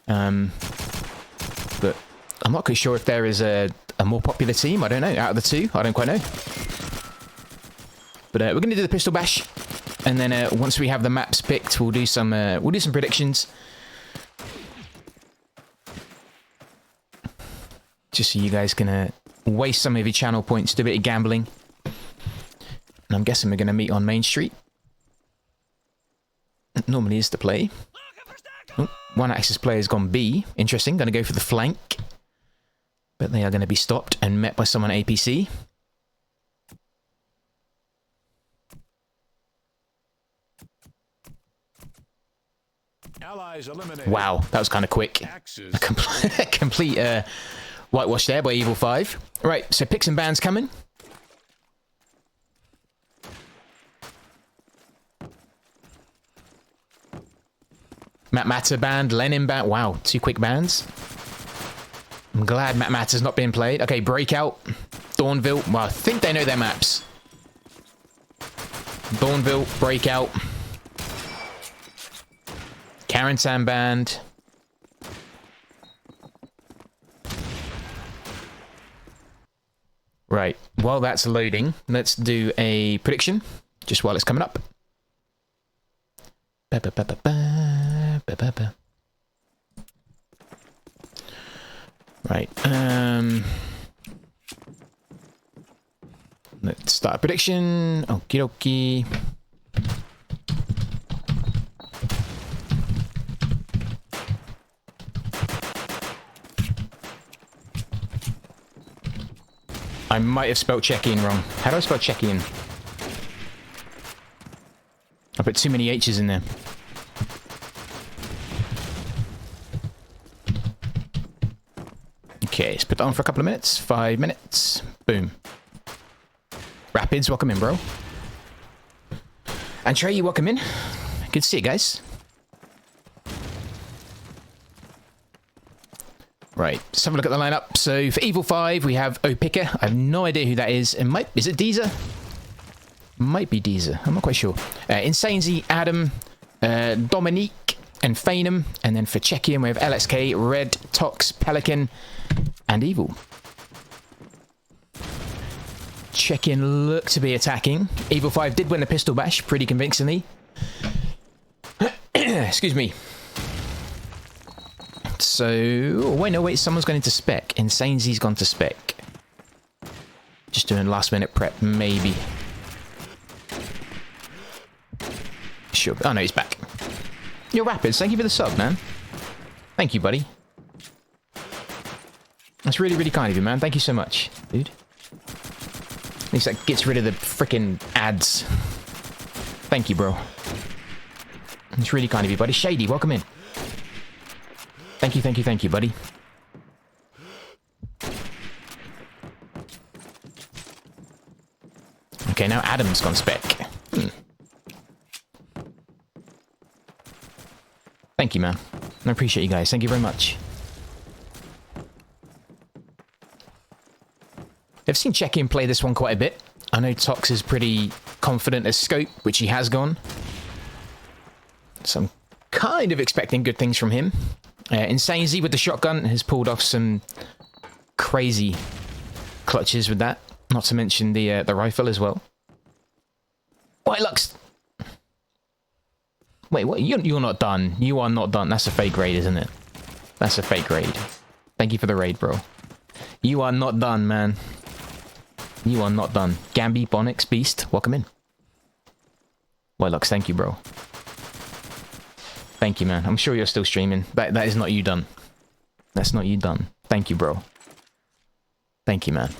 But I'm not quite sure if there is a more popular team. I don't know. Out of the two, I don't quite know. But we're going to do the pistol bash, and then once we have the maps picked, we'll do some predictions. Just so you guys can waste some of your channel points, do a bit of gambling. And I'm guessing we're going to meet on Main Street. It normally is the play. Oh, one Axis player has gone B. Interesting. Going to go for the flank. But they are going to be stopped and met by someone APC. Wow, that was kind of quick. A complete whitewash there by EViL5. Right, so picks and bans coming. Matt Matter banned, Lenin banned. Wow, 2 quick bans. I'm glad Matt Matter's not being played. Okay, Breakout. Thornville. Well, I think they know their maps. Thornville, Breakout. Carentan banned. Right, while that's loading, let's do a prediction, just while it's coming up. Right, let's start a prediction. Okie dokie. I might have spelled check-in wrong. How do I spell check-in? I put too many H's in there. Okay, let's put that on for a couple of minutes. 5 minutes. Boom. Rapids, welcome in, bro. And Trey, welcome in. Good to see you guys. Right, let's have a look at the lineup. So for EViL5, we have Opika. I have no idea who that is. Is it Deezer? Might be Deezer. I'm not quite sure. Insanesy, Adam, Dominique, and Phanum. And then for CZECHIEN, we have LXK, Red, Tox, Pelican, and EViL. CZECHIEN look to be attacking. EViL5 did win the pistol bash pretty convincingly. Excuse me. So, oh, wait, someone's gone into spec. Insanesy's gone to spec. Just doing last minute prep, maybe. Sure. Oh no, he's back. Yo, Rapids, thank you for the sub, man. Thank you, buddy. That's really, really kind of you, man. Thank you so much, dude. At least that gets rid of the freaking ads. Thank you, bro. It's really kind of you, buddy. Shady, welcome in. Thank you, buddy. Okay, now Adam's gone spec. Thank you, man. I appreciate you guys. Thank you very much. I've seen CZECHIEN play this one quite a bit. I know Tox is pretty confident as scope, which he has gone. So I'm kind of expecting good things from him. Insanesy with the shotgun has pulled off some crazy clutches with that. Not to mention the rifle as well. White Lux. Wait, what? You're not done. You are not done. That's a fake raid, isn't it? That's a fake raid. Thank you for the raid, bro. You are not done, man. You are not done. Gambi, Bonix, Beast, welcome in. White Lux, thank you, bro. Thank you, man. I'm sure you're still streaming. That is not you done. That's not you done. Thank you, bro. Thank you, man.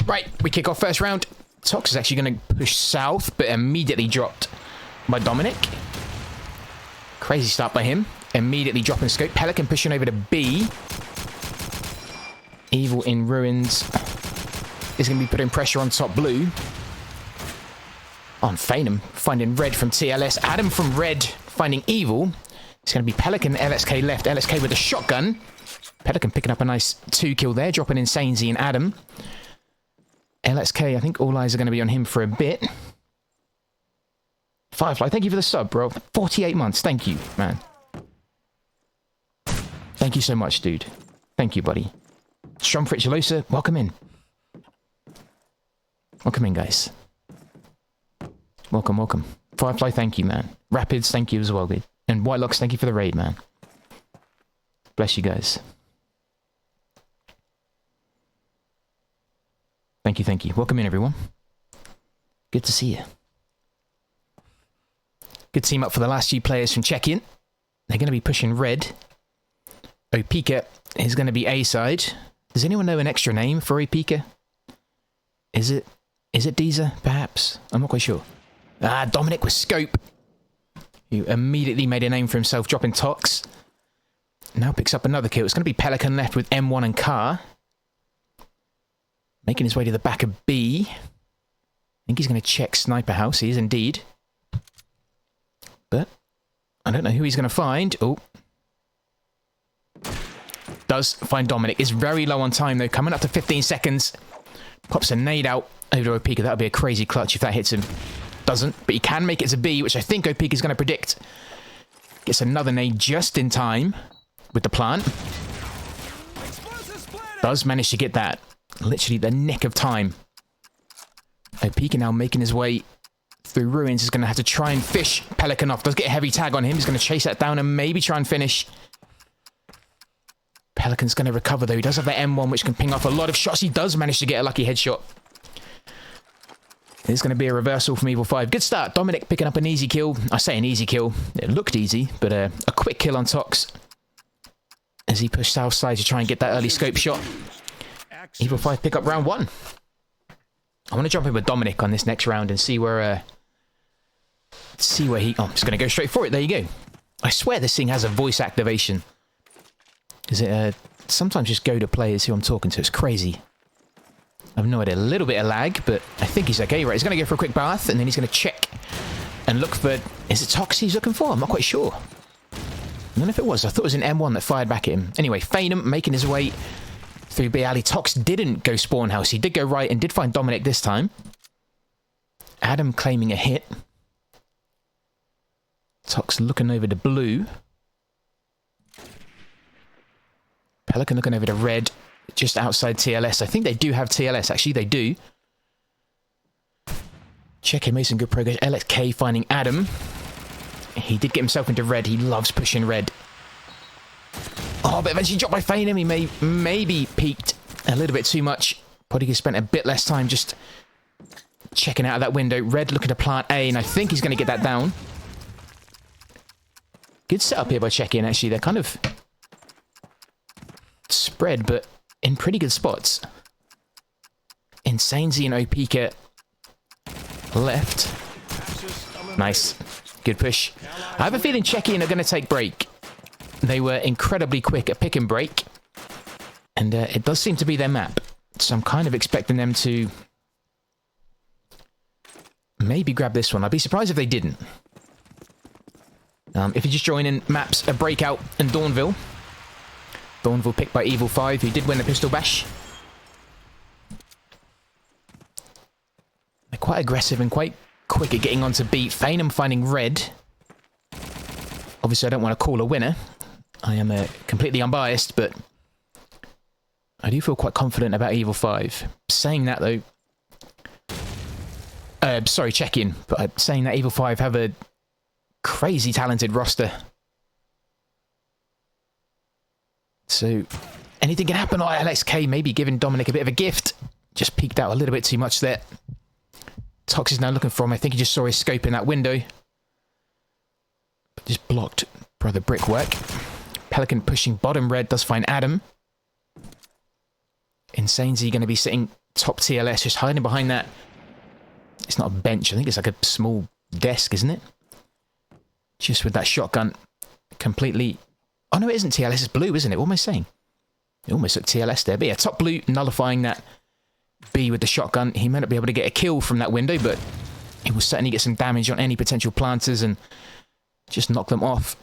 Right, we kick off first round. Tox is actually going to push south, but immediately dropped by Dominic. Crazy start by him. Immediately dropping scope. Pelican pushing over to B. EViL in ruins. Is going to be putting pressure on top blue. On Phanum, finding red from TLS. Adam from red, finding EViL. It's going to be Pelican, LXK left. LXK with a shotgun. Pelican picking up a nice 2 kill there, dropping Insanesy and Adam. LXK, I think all eyes are going to be on him for a bit. Firefly, thank you for the sub, bro. 48 months. Thank you, man. Thank you so much, dude. Thank you, buddy. Strom Fritchalosa, welcome in. Welcome in, guys. Welcome, welcome. Firefly, thank you, man. Rapids, thank you as well, dude. And Whitelocks, thank you for the raid, man. Bless you guys. Thank you, thank you. Welcome in, everyone. Good to see you. Good team up for the last few players from check-in. They're going to be pushing red. Opika is going to be A side. Does anyone know an extra name for Opika? Is it Deezer, perhaps? I'm not quite sure. Ah, Dominic with Scope. Who immediately made a name for himself, dropping Tox. Now picks up another kill. It's going to be Pelican left with M1 and Car. Making his way to the back of B. I think he's going to check Sniper House. He is indeed. But I don't know who he's going to find. Oh. Does find Dominic. Is very low on time, though. Coming up to 15 seconds. Pops a nade out over to Opika. That would be a crazy clutch if that hits him. Doesn't. But he can make it to B, which I think Opika is going to predict. Gets another nade just in time with the plant. Does manage to get that. Literally the nick of time. Opika now making his way through ruins. Is going to have to try and fish Pelican off. Does get a heavy tag on him. He's going to chase that down and maybe try and finish. Pelican's going to recover, though. He does have that M1, which can ping off a lot of shots. He does manage to get a lucky headshot. There's going to be a reversal from EViL5. Good start. Dominic picking up an easy kill. I say an easy kill. It looked easy, but a quick kill on Tox. As he pushed south side to try and get that early scope shot. EViL5 pick up round 1. I want to jump in with Dominic on this next round and see where he... Oh, I'm just going to go straight for it. There you go. I swear this thing has a voice activation. Is it sometimes just go to players who I'm talking to. It's crazy. I have no idea. A little bit of lag, but I think he's okay. Right, he's going to go for a quick bath, and then he's going to check and look for... Is it Tox he's looking for? I'm not quite sure. I don't know if it was. I thought it was an M1 that fired back at him. Anyway, Phanum making his way through B alley. Tox didn't go spawn house. He did go right and did find Dominic this time. Adam claiming a hit. Tox looking over to blue. Pelican looking over to red, just outside TLS. I think they do have TLS. Actually, they do. Check-in, made some good progress. LXK finding Adam. He did get himself into red. He loves pushing red. Oh, but eventually dropped by Phanum. He maybe peaked a little bit too much. Probably spent a bit less time just checking out of that window. Red looking to plant A, and I think he's going to get that down. Good setup here by check-in, actually. They're kind of spread, but in pretty good spots. Insanezy and Opika left. Nice. Good push. I have a feeling check-in are going to take break. They were incredibly quick at pick and break. And it does seem to be their map. So I'm kind of expecting them to maybe grab this one. I'd be surprised if they didn't. If you just join in, maps a Breakout and Dawnville. Dawnville picked by EViL5, who did win the pistol bash. They're quite aggressive and quite quick at getting onto B. Phanum finding red. Obviously, I don't want to call a winner. I am completely unbiased, but I do feel quite confident about EViL5. Saying that, though... sorry, check-in. But saying that EViL5 have a crazy talented roster. So, anything can happen. Oh, LXK maybe giving Dominic a bit of a gift. Just peeked out a little bit too much there. Tox is now looking for him. I think he just saw his scope in that window. But just blocked Brother Brickwork. Pelican pushing bottom red. Does find Adam. Insanezy going to be sitting top TLS. Just hiding behind that. It's not a bench. I think it's like a small desk, isn't it? Just with that shotgun. Completely... Oh, no, it isn't TLS. It's blue, isn't it? What am I saying? It almost looked TLS there. But yeah, top blue nullifying that B with the shotgun. He may not be able to get a kill from that window, but he will certainly get some damage on any potential planters and just knock them off.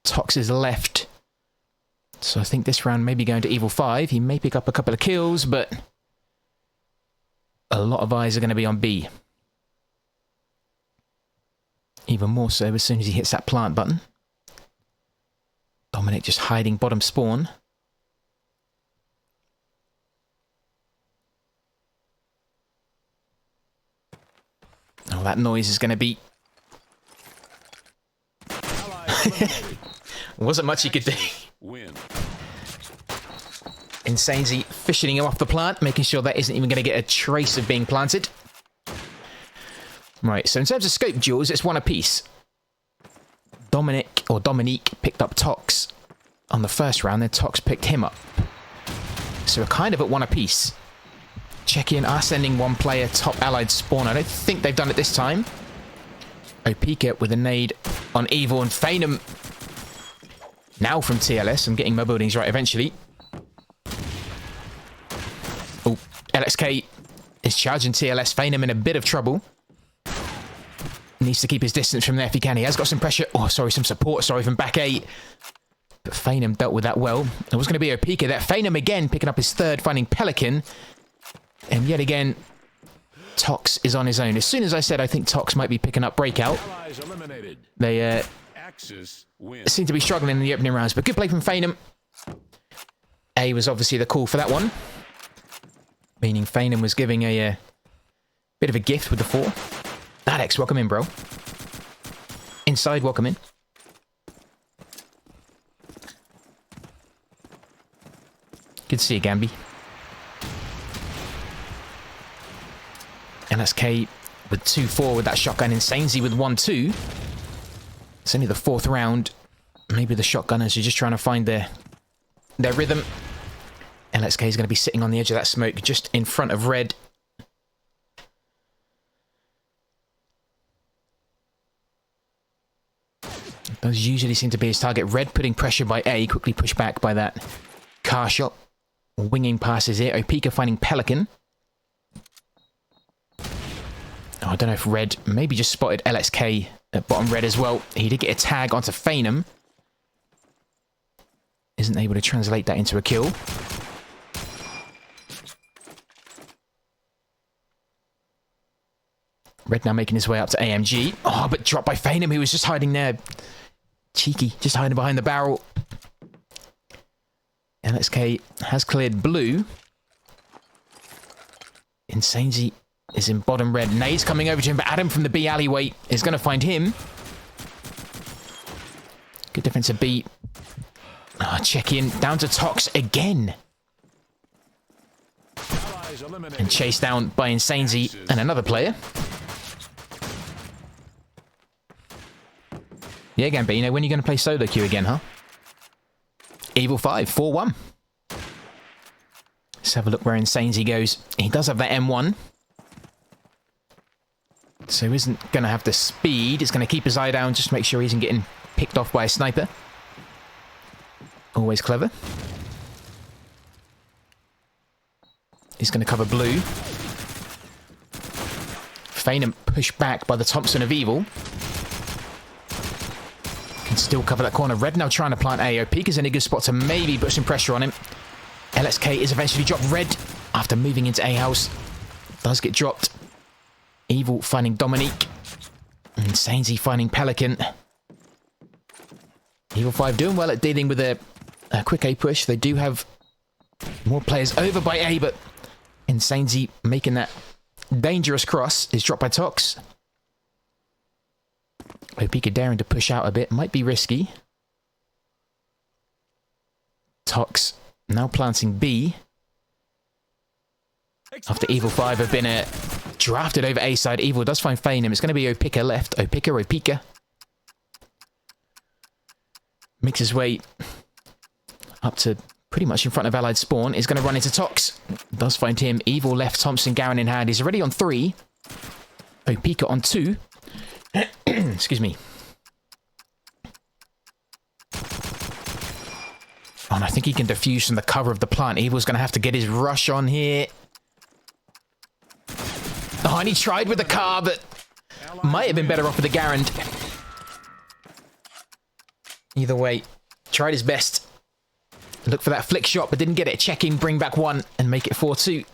Tox is left. So I think this round may be going to EViL5. He may pick up a couple of kills, but a lot of eyes are going to be on B. Even more so as soon as he hits that plant button. Dominic just hiding bottom spawn. Oh, that noise is going to be... Wasn't much he could do. Insanely fishing him off the plant, making sure that isn't even going to get a trace of being planted. Right, so in terms of scope duels, it's one apiece. Dominique picked up Tox on the first round, then Tox picked him up. So we're kind of at one apiece. CZECHIEN are sending one player top allied spawn. I don't think they've done it this time. Opika with a nade on EViL and Phanom. Now from TLS, I'm getting my buildings right eventually. Oh, LXK is charging TLS. Phanom in a bit of trouble. Needs to keep his distance from there if he can. He has got some pressure. Oh, sorry, some support. Sorry, from back 8. But Phanom dealt with that well. It was going to be Opika there. Phanom again picking up his third, finding Pelican. And yet again, Tox is on his own. As soon as I said I think Tox might be picking up Breakout, they seem to be struggling in the opening rounds. But good play from Phanom. A was obviously the call for that one. Meaning Phanom was giving a bit of a gift with the 4. Alex, welcome in, bro. Inside, welcome in. Good to see you, Gambi. LSK with 2-4 with that shotgun. Insanely with 1-2. It's only the 4th round. Maybe the shotgunners are just trying to find their rhythm. LSK is going to be sitting on the edge of that smoke just in front of Red. Those usually seem to be his target. Red putting pressure by A, quickly pushed back by that car shot. Winging passes here. Opika finding Pelican. Oh, I don't know if Red maybe just spotted LXK at bottom red as well. He did get a tag onto Phanom. Isn't able to translate that into a kill. Red now making his way up to AMG. Oh, but dropped by Phanom, who was just hiding there. Cheeky, just hiding behind the barrel. LXK has cleared blue. Insanely is in bottom red. Nade's coming over to him, but Adam from the B alleyway is going to find him. Good defense of B. Oh, CZECHIEN down to Tox again. And chased down by Insanely and another player. Yeah, Gambit, you know, when are you going to play solo queue again, huh? EViL5, 4-1. Let's have a look where Insanely goes. He does have that M1. So he isn't going to have the speed. He's going to keep his eye down, just make sure he isn't getting picked off by a sniper. Always clever. He's going to cover blue. Phanom pushed back by the Thompson of EViL. Can still cover that corner. Red now trying to plant A. Opika's in a good spot to maybe put some pressure on him. LXK is eventually dropped. Red, after moving into A house, does get dropped. EViL finding Dominique. Insanely finding Pelican. EViL5 doing well at dealing with a quick A push. They do have more players over by A, but Insanely making that dangerous cross is dropped by Tox. Opika daring to push out a bit. Might be risky. Tox now planting B. After EViL5 have been drafted over A side. EViL does find Phanom. It's going to be Opika left. Opika. Makes his way up to pretty much in front of Allied spawn. Is going to run into Tox. Does find him. EViL left. Thompson, Garen in hand. He's already on 3. Opika on 2. Excuse me. Oh, and I think he can defuse from the cover of the plant. EViL's going to have to get his rush on here. Oh, and he tried with the car, but might have been better off with the Garen. Either way, tried his best. Look for that flick shot, but didn't get it. CZECHIEN, bring back 1 and make it 4-2.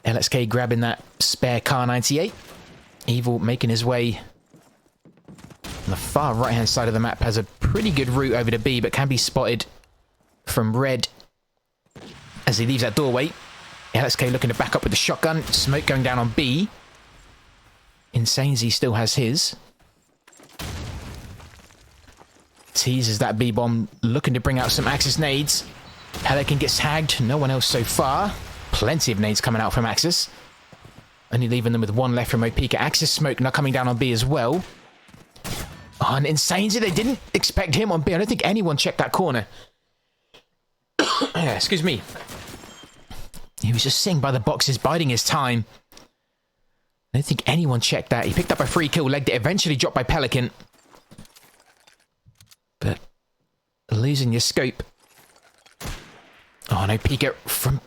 LXK grabbing that spare Car 98. EViL making his way on the far right-hand side of the map. Has a pretty good route over to B, but can be spotted from red as he leaves that doorway. LXK looking to back up with the shotgun. Smoke going down on B. Insanezy still has his. Teases that B-bomb, looking to bring out some Axis nades. Pelican gets tagged. No one else so far. Plenty of nades coming out from Axis. Only leaving them with one left from Opika. Axis smoke now coming down on B as well. Oh, and Insanezy, they didn't expect him on B. I don't think anyone checked that corner. Excuse me. He was just sitting by the boxes, biding his time. I don't think anyone checked that. He picked up a free kill, legged it, eventually dropped by Pelican. But losing your scope. Oh no, Pika from...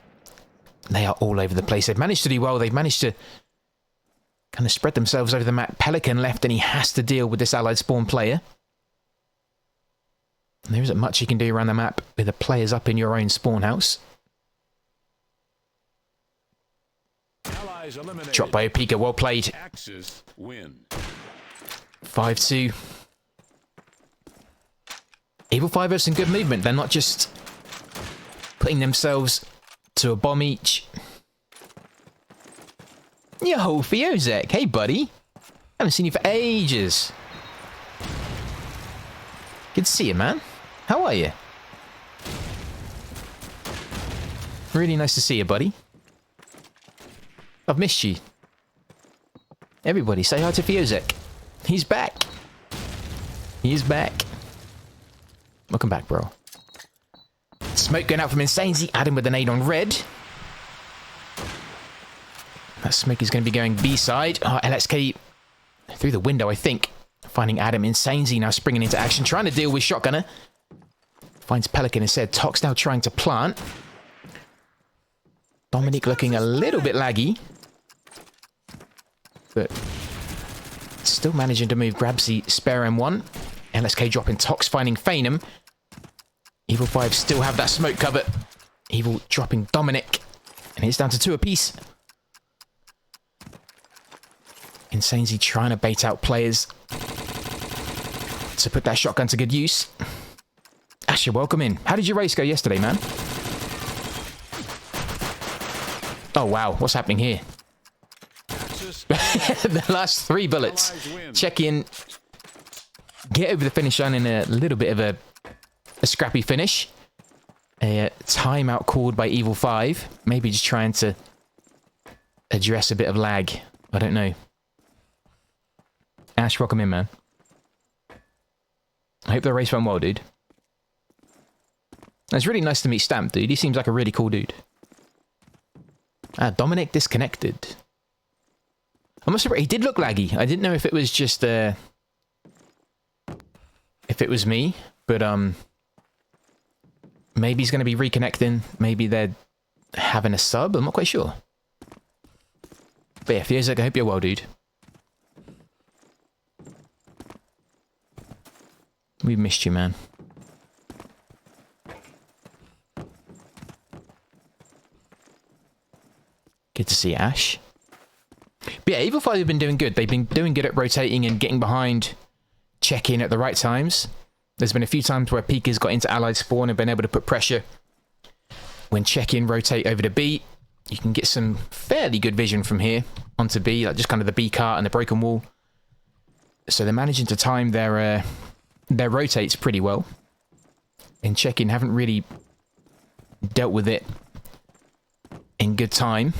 They are all over the place. They've managed to do well. They've managed to kind of spread themselves over the map. Pelican left and he has to deal with this allied spawn player. And there isn't much you can do around the map with the players up in your own spawn house. Dropped by Opika, well played. 5-2. EViL5 have some good movement. They're not just putting themselves to a bomb each. Yo, CZECHIEN. Hey, buddy. Haven't seen you for ages. Good to see you, man. How are you? Really nice to see you, buddy. I've missed you. Everybody, say hi to CZECHIEN. He's back. He's back. Welcome back, bro. Smoke going out from Insanezy. Adam with an nade on red. That smoke is going to be going B-side. Oh, LXK through the window, I think. Finding Adam. Insanezy now springing into action. Trying to deal with Shotgunner. Finds Pelican instead. Tox now trying to plant. Dominic looking a little bit laggy. But still managing to move. Grabs the spare M1. LXK dropping Tox, finding Phanum. EViL5 still have that smoke cover. EViL dropping Dominic. And it's down to 2 apiece. Insanezy trying to bait out players to put that shotgun to good use. Asher, welcome in. How did your race go yesterday, man? Oh, wow. What's happening here? The last 3 bullets. Check in. Get over the finish line in a little bit of a scrappy finish. A timeout called by EViL5. Maybe just trying to address a bit of lag. I don't know. Ash, welcome in, man. I hope the race went well, dude. It's really nice to meet Stamp, dude. He seems like a really cool dude. Ah, Dominic disconnected. I must have... He did look laggy. I didn't know if it was just... if it was me, but maybe he's going to be reconnecting. Maybe they're having a sub. I'm not quite sure. But yeah, CZECHIEN, I hope you're well, dude. We've missed you, man. Good to see Ash. But yeah, EViL5 have been doing good. They've been doing good at rotating and getting behind, check-in at the right times. There's been a few times where Pika's got into allied spawn and been able to put pressure. When check-in rotate over to B, you can get some fairly good vision from here onto B, like just kind of the B cart and the broken wall. So they're managing to time their rotates pretty well. And check-in haven't really dealt with it in good time.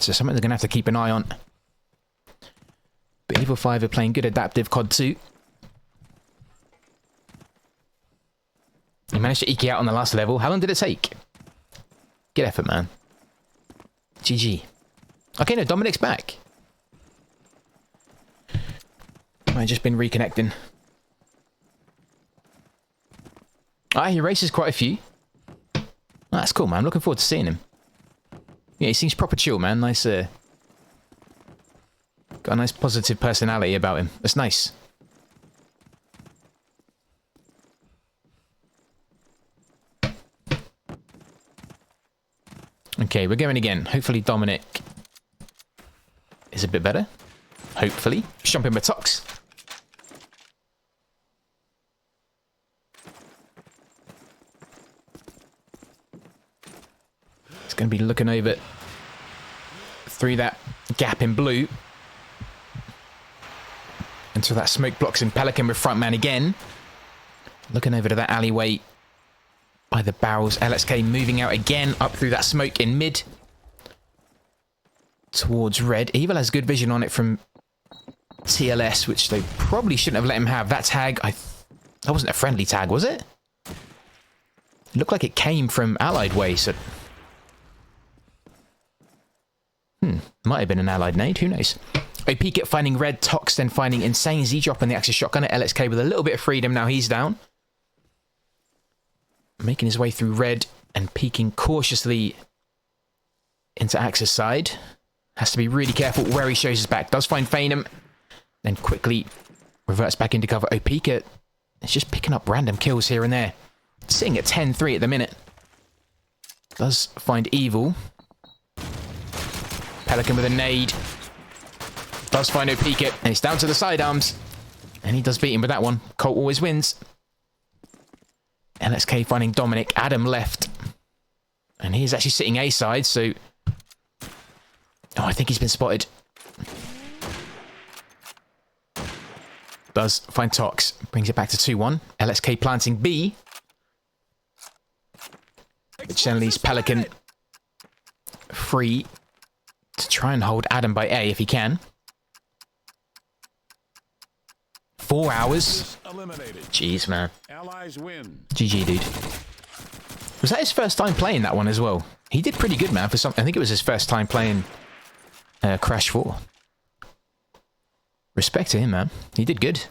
So something they're going to have to keep an eye on. But EViL5 are playing good adaptive COD 2. He managed to eke out on the last level. How long did it take? Good effort, man. GG. Okay, no, Dominic's back. I've just been reconnecting. Ah, he races quite a few. Oh, that's cool, man. I'm looking forward to seeing him. Yeah, he seems proper chill, man. Nice, got a nice positive personality about him. That's nice. Okay, we're going again. Hopefully Dominic is a bit better. Hopefully. Jump in with Tox. It's going to be looking over through that gap in blue. Until that smoke blocks in Pelican with frontman again. Looking over to that alleyway by the barrels. LXK moving out again up through that smoke in mid. Towards red. EViL has good vision on it from TLS, which they probably shouldn't have let him have. That tag, that wasn't a friendly tag, was it? It looked like it came from Allied way, so... might have been an Allied nade, who knows? OPKit finding red, Tox then finding Insane Z dropping the Axis shotgun at LXK with a little bit of freedom. Now he's down. Making his way through red and peeking cautiously into Axis side. Has to be really careful where he shows his back. Does find Phanom. Then quickly reverts back into cover. OPKit is just picking up random kills here and there. Sitting at 10-3 at the minute. Does find EViL. Pelican with a nade. Does find OPKit. And it's down to the sidearms. And he does beat him with that one. Colt always wins. LXK finding Dominic. Adam left. And he's actually sitting A side, so... Oh, I think he's been spotted. Does find Tox. Brings it back to 2-1. LXK planting B. Which then leaves Pelican free to try and hold Adam by A if he can. 4 hours. Jeez, man. GG, dude. Was that his first time playing that one as well? He did pretty good, man. For some, I think it was his first time playing Crash 4. Respect to him, man. He did good.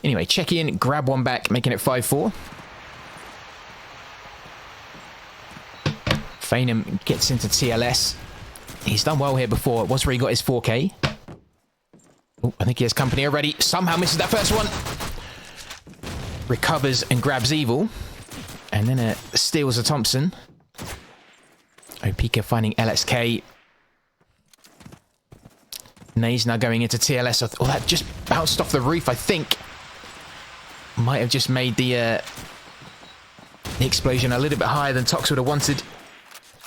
Anyway, check in, grab one back, making it 5-4. Phanom gets into TLS. He's done well here before. It was where he got his 4K. Oh, I think he has company already. Somehow misses that first one. Recovers and grabs EViL. And then steals a Thompson. OPKit finding LXK. Nays now going into TLS. Oh, that just bounced off the roof, I think. Might have just made the explosion a little bit higher than Tox would have wanted.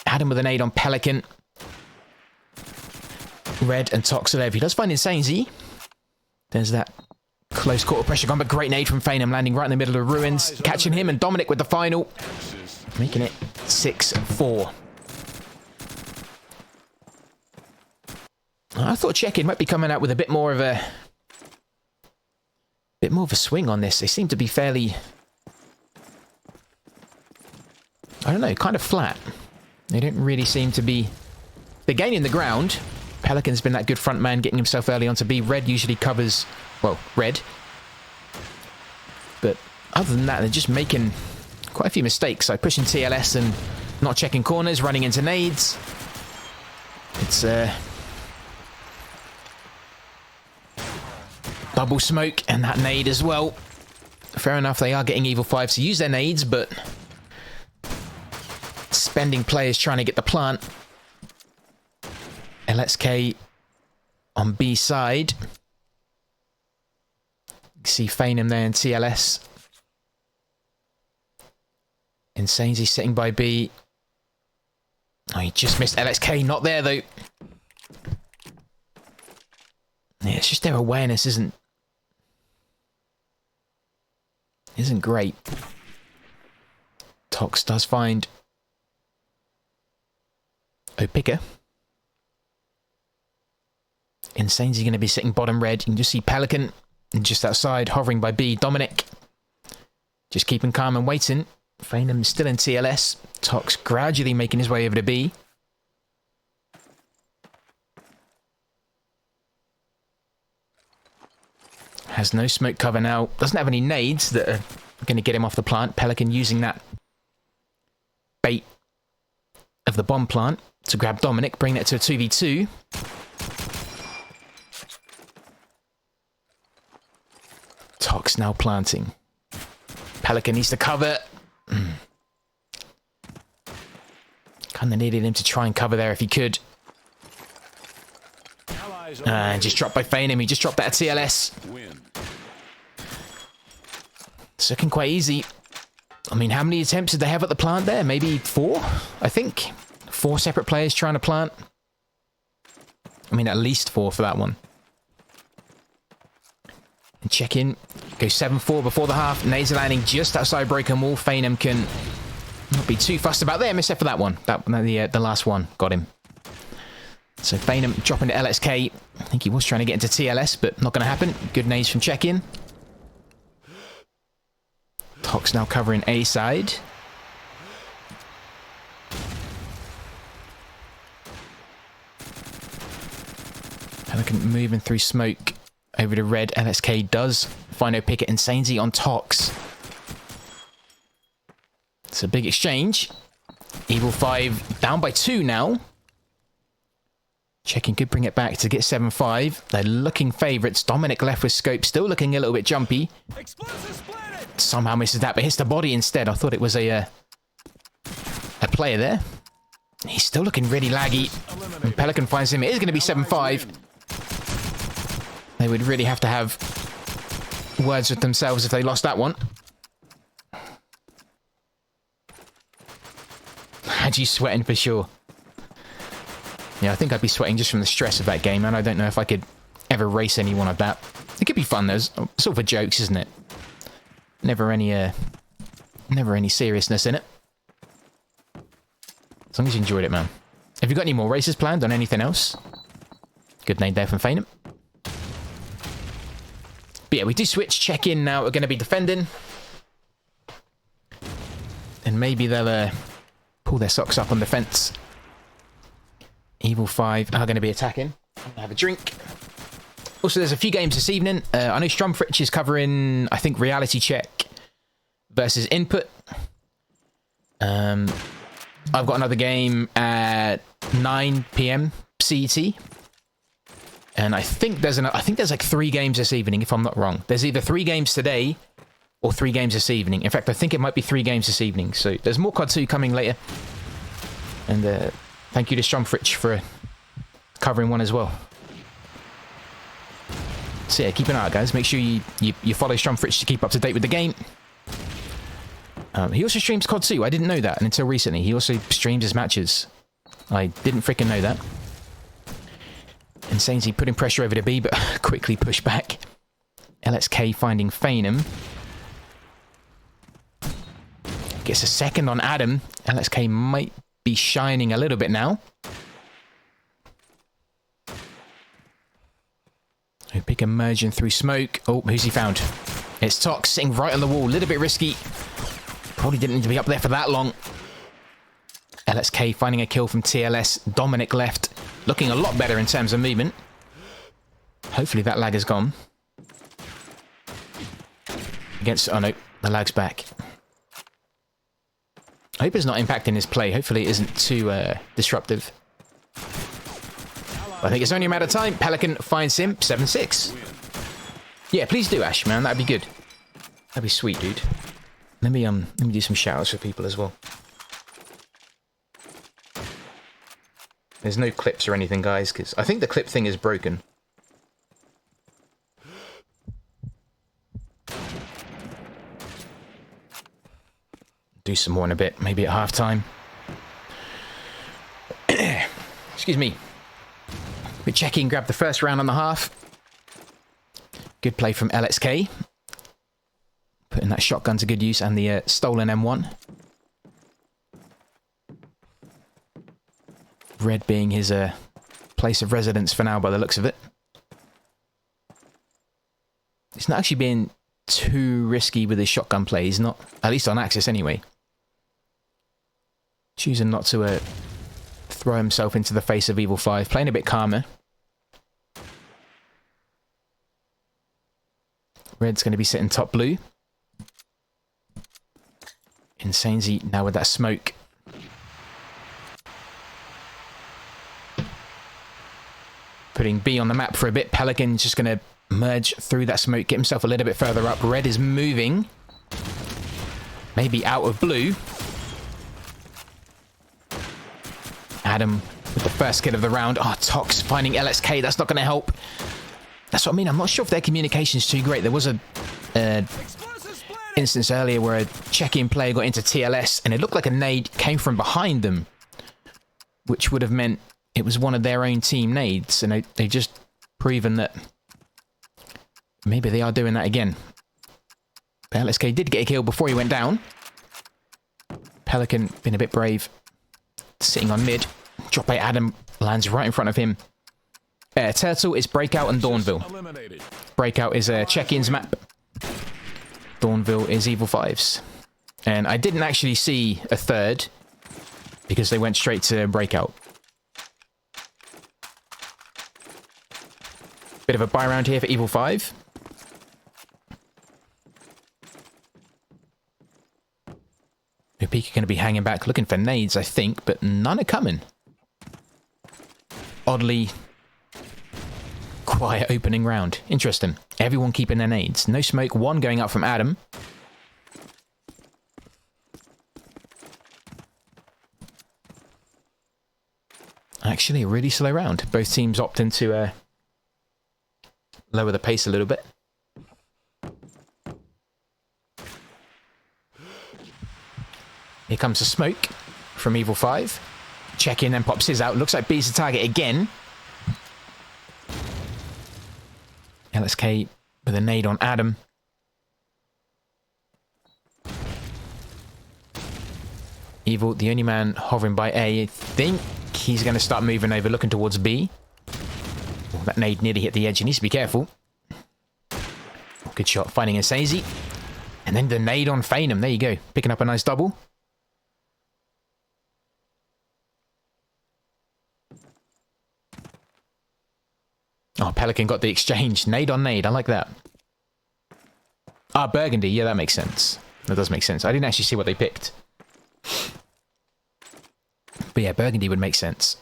Adam with an aid on Pelican. Red and Tox are there. He does find Insane Z. There's that close quarter pressure gun, but great nade from Phanom landing right in the middle of the ruins. Catching him and Dominic with the final. Making it 6-4. I thought CZECHIEN might be coming out with a bit more of a swing on this. They seem to be fairly, I don't know, kind of flat. They don't really seem to be... They're gaining the ground. Pelican's been that good front man, getting himself early onto B. Red usually covers, well, red. But other than that, they're just making quite a few mistakes. Like pushing TLS and not checking corners, running into nades. It's double smoke and that nade as well. Fair enough, they are getting EViL5 to use their nades, but spending players trying to get the plant. LXK on B side. You see Phanom there in TLS. Insane's sitting by B. Oh, he just missed LXK. Not there, though. Yeah, it's just their awareness isn't great. Tox does find OPKit. Insane's going to be sitting bottom red. You can just see Pelican just outside, hovering by B. Dominic just keeping calm and waiting. Phanom still in TLS. Tox gradually making his way over to B. Has no smoke cover now. Doesn't have any nades that are going to get him off the plant. Pelican using that bait of the bomb plant to grab Dominic, bring it to a 2v2. Tox now planting. Pelican needs to cover. Kind of needed him to try and cover there if he could. And just dropped by Feynham. He just dropped that at TLS. It's looking quite easy. I mean, how many attempts did they have at the plant there? Maybe 4, I think. 4 separate players trying to plant. I mean, at least 4 for that one. And check in. Go 7-4 before the half. Nades landing just outside broken wall. Feynham can not be too fussed about them, except for that one. The last one got him. So Feynham dropping to LXK. I think he was trying to get into TLS, but not going to happen. Good nades from check-in. Tox now covering A side. Pelican moving through smoke over to red. LXK does find no picket and CZECHIEN on Tox. It's a big exchange. EViL5 down by 2 now. Checking could bring it back to get 7-5. They're looking favourites. Dominic left with scope, still looking a little bit jumpy. Somehow misses that, but hits the body instead. I thought it was a player there. He's still looking really laggy. When Pelican finds him, it is going to be 7-5. They would really have to have words with themselves if they lost that one. Had you sweating for sure? Yeah, I think I'd be sweating just from the stress of that game, and I don't know if I could ever race anyone of that. It could be fun though, sort of for jokes, isn't it? Never any seriousness in it. As long as you enjoyed it, man. Have you got any more races planned on anything else? Good nade there from Feynham. But yeah, we do switch. Check in now. We're going to be defending. And maybe they'll pull their socks up on defense. EViL5 are going to be attacking. I'm going to have a drink. Also, there's a few games this evening. I know Stromfritz is covering, I think, Reality Check versus Input. I've got another game at 9 PM CET. And I think there's like 3 games this evening, if I'm not wrong. There's either 3 games today or 3 games this evening. In fact, I think it might be 3 games this evening. So there's more COD 2 coming later. And thank you to Stromfritz for covering one as well. So yeah, keep an eye out, guys. Make sure you follow Stromfritz to keep up to date with the game. He also streams COD 2. I didn't know that until recently. He also streams his matches. I didn't freaking know that. And CZECHIEN putting pressure over to B, but quickly pushed back. LXK finding Feynham. Gets a second on Adam. LXK might be shining a little bit now. Big emerging through smoke. Oh, who's he found? It's Tox sitting right on the wall. A little bit risky. Probably didn't need to be up there for that long. LXK finding a kill from TLS. Dominic left. Looking a lot better in terms of movement. Hopefully that lag is gone. Against... Oh no, the lag's back. I hope it's not impacting his play. Hopefully it isn't too disruptive. I think it's only a matter of time. Pelican finds him. 7-6. Yeah, please do, Ash, man. That'd be good. That'd be sweet, dude. Let me do some shout-outs for people as well. There's no clips or anything, guys, because I think the clip thing is broken. Do some more in a bit, maybe at half-time. Excuse me. We check in, grab the first round on the half. Good play from LXK. Putting that shotgun to good use and the stolen M1. Red being his place of residence for now by the looks of it. It's not actually being too risky with his shotgun play. He's not, at least on Axis anyway. Choosing not to throw himself into the face of EViL5. Playing a bit calmer. Red's going to be sitting top blue. CZECHIEN now with that smoke. Putting B on the map for a bit. Pelican's just going to merge through that smoke, get himself a little bit further up. Red is moving. Maybe out of blue. Adam with the first kill of the round. Oh, Tox finding LSK. That's not going to help. That's what I mean. I'm not sure if their communication's too great. There was a instance earlier where a check-in player got into TLS and it looked like a nade came from behind them, which would have meant it was one of their own team nades, and they just proven that maybe they are doing that again. But LSK did get a kill before he went down. Pelican been a bit brave, sitting on mid. Drop by Adam lands right in front of him. Turtle is Breakout and Dawnville. Breakout is a check-ins map. Dawnville is EViL5's. And I didn't actually see a third because they went straight to Breakout. Bit of a buy round here for EViL5. Upika going to be hanging back looking for nades, I think, but none are coming. Oddly quiet opening round. Interesting. Everyone keeping their nades. No smoke. One going up from Adam. Actually, a really slow round. Both teams opting to lower the pace a little bit. Here comes the smoke from EViL5. Check in and pops his out. Looks like B's the target again. LSK with a nade on Adam. EViL, the only man hovering by A. I think he's going to start moving over, looking towards B. Oh, that nade nearly hit the edge. He needs to be careful. Good shot, finding a Sazy. And then the nade on Phanum. There you go. Picking up a nice double. Oh, Pelican got the exchange. Nade on nade. I like that. Ah, Burgundy. Yeah, that makes sense. That does make sense. I didn't actually see what they picked. But yeah, Burgundy would make sense.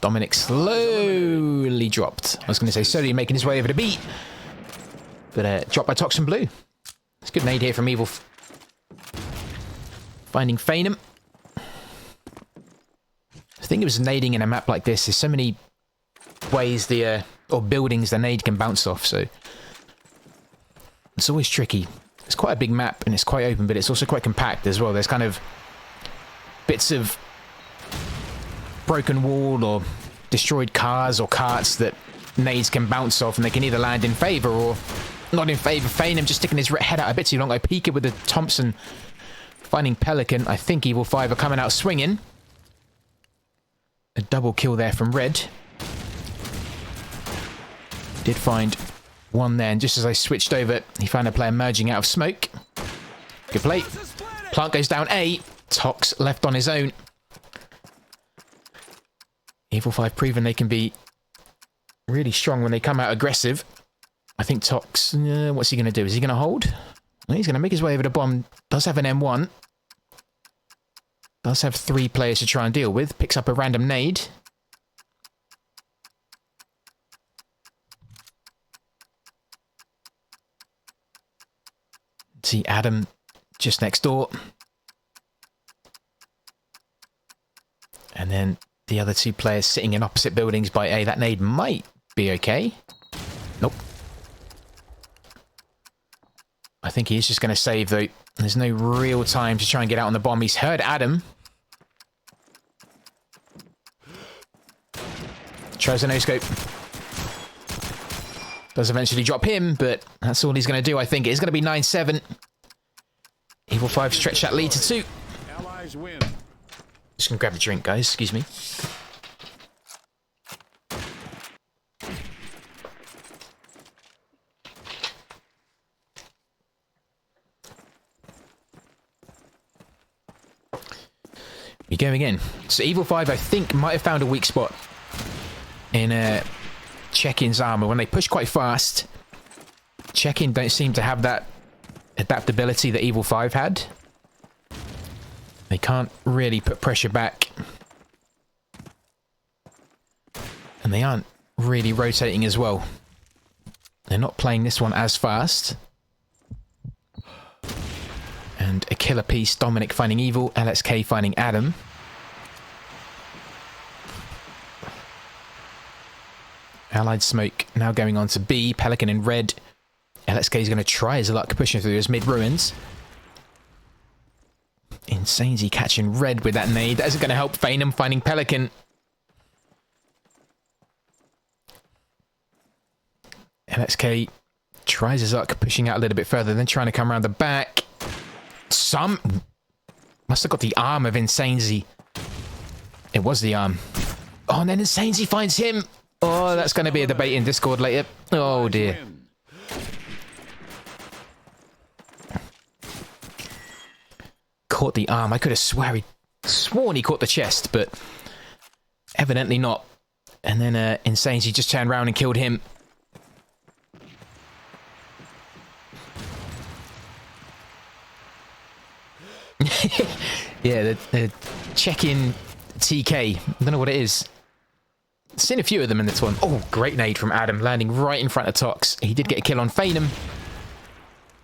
Dominic slowly dropped. I was going to say slowly making his way over to B. But dropped by Toxin Blue. It's a good nade here from EViL. Finding Phanum. The thing was nading in a map like this. There's so many ways the... or buildings the nade can bounce off, so it's always tricky. It's quite a big map and it's quite open, but it's also quite compact as well. There's kind of bits of broken wall or destroyed cars or carts that nades can bounce off, and they can either land in favour or not in favour. Phanum just sticking his head out a bit too long. I peek it with the Thompson, finding Pelican. I think EViL5 are coming out swinging. A double kill there from Red. Did find one there, and just as I switched over, he found a player merging out of smoke. Good play. Plant goes down A. Tox left on his own. EViL5 proven they can be really strong when they come out aggressive. I think Tox, what's he going to do? Is he going to hold? Well, he's going to make his way over the bomb. Does have an M1. Does have 3 players to try and deal with. Picks up a random nade. See Adam just next door. And then the other 2 players sitting in opposite buildings by A. That nade might be okay. Nope. I think he is just going to save, though. There's no real time to try and get out on the bomb. He's heard Adam. Tries a no-scope. Does eventually drop him, but that's all he's going to do, I think. It is going to be 9-7. EViL5 stretch that lead to 2. Allies win. Just going to grab a drink, guys. Excuse me. We go again. So EViL5, I think, might have found a weak spot in check-in's armor. When they push quite fast, check-in don't seem to have that adaptability that EViL5 had. They can't really put pressure back. And they aren't really rotating as well. They're not playing this one as fast. And a killer piece, Dominic finding EViL, LSK finding Adam. Allied smoke now going on to B. Pelican in red. LXK is going to try his luck pushing through his mid ruins. Insanezy catching red with that nade. That isn't going to help Phanom finding Pelican. LXK tries his luck pushing out a little bit further, then trying to come around the back. Must have got the arm of Insanezy. It was the arm. Oh, and then Insanezy finds him. Oh, that's going to be a debate in Discord later. Oh, dear. Caught the arm. I could have sworn he caught the chest, but evidently not. And then Insanezy just turned around and killed him. Yeah, the check-in TK. I don't know what it is. Seen a few of them in this one. Oh, great nade from Adam, landing right in front of Tox. He did get a kill on Phanom.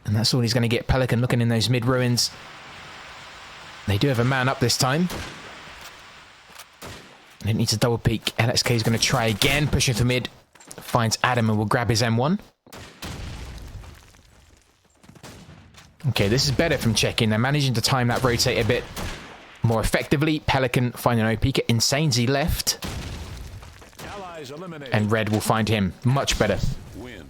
And that's all he's going to get. Pelican looking in those mid-ruins. They do have a man up this time. And it needs a double peek. LXK is going to try again, pushing for mid. Finds Adam and will grab his M1. Okay, this is better from check-in. They're managing to time that rotate a bit more effectively. Pelican finding no peeker. Insanezy left. And red will find him. Much better. Win.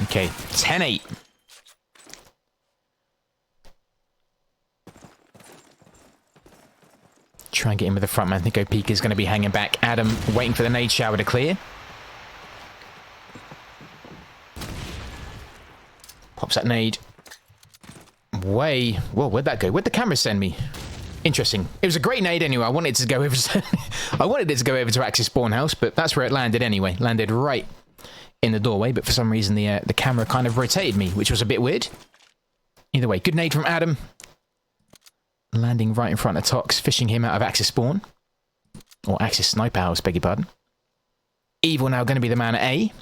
Okay, 10-8. Try and get in with the front man. I think Opika is going to be hanging back. Adam waiting for the nade shower to clear. Pops that nade. Whoa, where'd that go? Where'd the camera send me? Interesting. It was a great nade anyway. I wanted it to go over to Axis spawn house, but that's where it landed anyway. Landed right in the doorway, but for some reason the camera kind of rotated me, which was a bit weird. Either way, good nade from Adam. Landing right in front of Tox, fishing him out of Axis spawn. Or Axis sniper house, beg your pardon. EViL now going to be the man at A.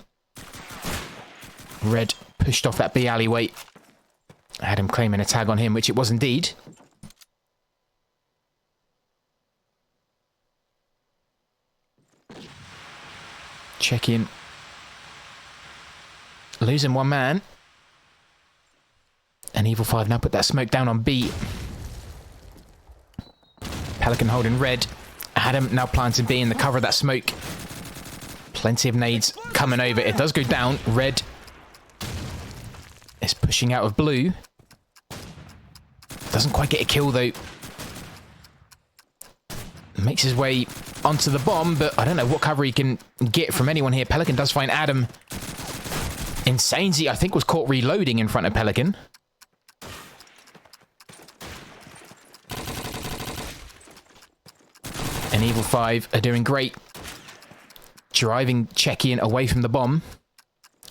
Red pushed off that B alleyway. Adam claiming a tag on him, which it was indeed. Check in. Losing one man. And EViL5 now put that smoke down on B. Pelican holding red. Adam now planting B in the cover of that smoke. Plenty of nades coming over. It does go down. Red is pushing out of blue. Doesn't quite get a kill though. Makes his way onto the bomb, but I don't know what cover he can get from anyone here. Pelican does find Adam. Insanezy, I think, was caught reloading in front of Pelican. And EViL5 are doing great. Driving check-in away from the bomb.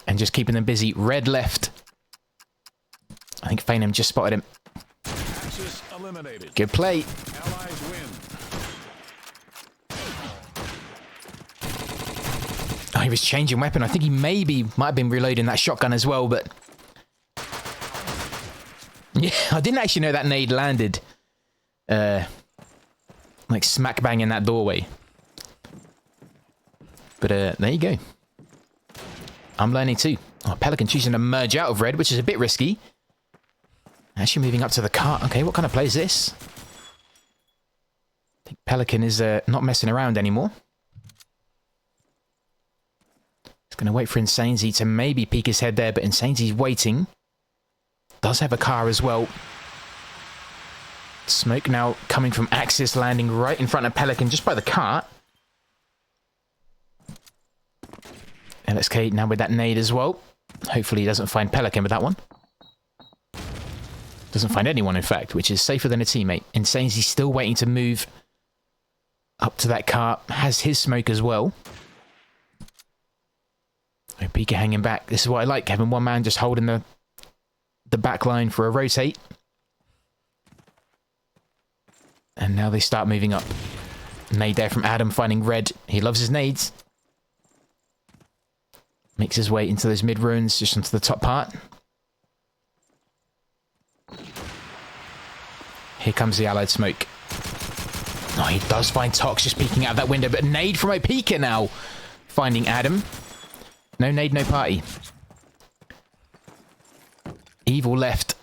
And just keeping them busy. Red left. I think Phanom just spotted him. Good play. Allies win. Oh, he was changing weapon. I think he might have been reloading that shotgun as well, but... Yeah, I didn't actually know that nade landed. Like smack bang in that doorway. But there you go. I'm learning too. Oh, Pelican choosing to merge out of red, which is a bit risky. Actually moving up to the cart. Okay, what kind of play is this? I think Pelican is not messing around anymore. He's going to wait for Insanezy to maybe peek his head there, but Insanezy's waiting. Does have a car as well. Smoke now coming from Axis, landing right in front of Pelican, just by the cart. LXK now with that nade as well. Hopefully he doesn't find Pelican with that one. Doesn't find anyone, in fact, which is safer than a teammate. Insanezy's still waiting to move up to that car. Has his smoke as well. Opika hanging back. This is what I like, having one man just holding the back line for a rotate. And now they start moving up. Nade there from Adam, finding red. He loves his nades. Makes his way into those mid-ruins, just onto the top part. Here comes the allied smoke. Oh, he does find Tox just peeking out of that window, but nade from Opika now. Finding Adam. No nade, no party. EViL left.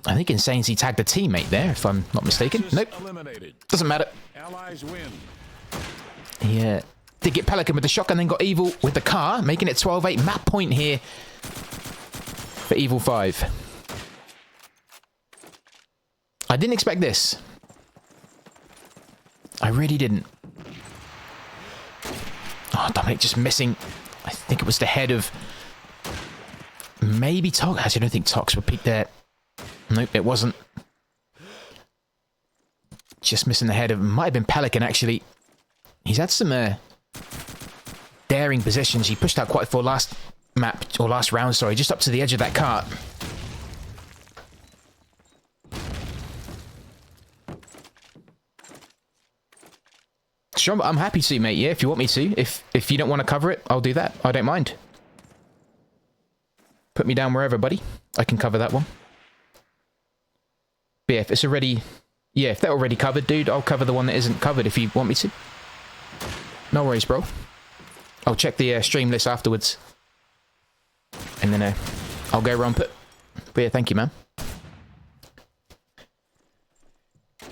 I think Insane Z tagged a teammate there, if I'm not mistaken. Nope. Doesn't matter. Allies win. Yeah. Did get Pelican with the shotgun, then got EViL with the car, making it 12-8. Map point here for EViL5. I didn't expect this. I really didn't. Oh, Dominic just missing. I think it was the head of maybe Tox. Actually, I don't think Tox would peek there. Nope, it wasn't. Just missing the head of... Might have been Pelican, actually. He's had some daring positions. He pushed out quite far last map, or last round, sorry, just up to the edge of that cart. Sure, I'm happy to, mate. Yeah, if you want me to. If you don't want to cover it, I'll do that. I don't mind. Put me down wherever, buddy. I can cover that one. But yeah, if it's already... Yeah, if they're already covered, dude, I'll cover the one that isn't covered if you want me to. No worries, bro. I'll check the stream list afterwards. And then I'll go romp it. But yeah, thank you, man.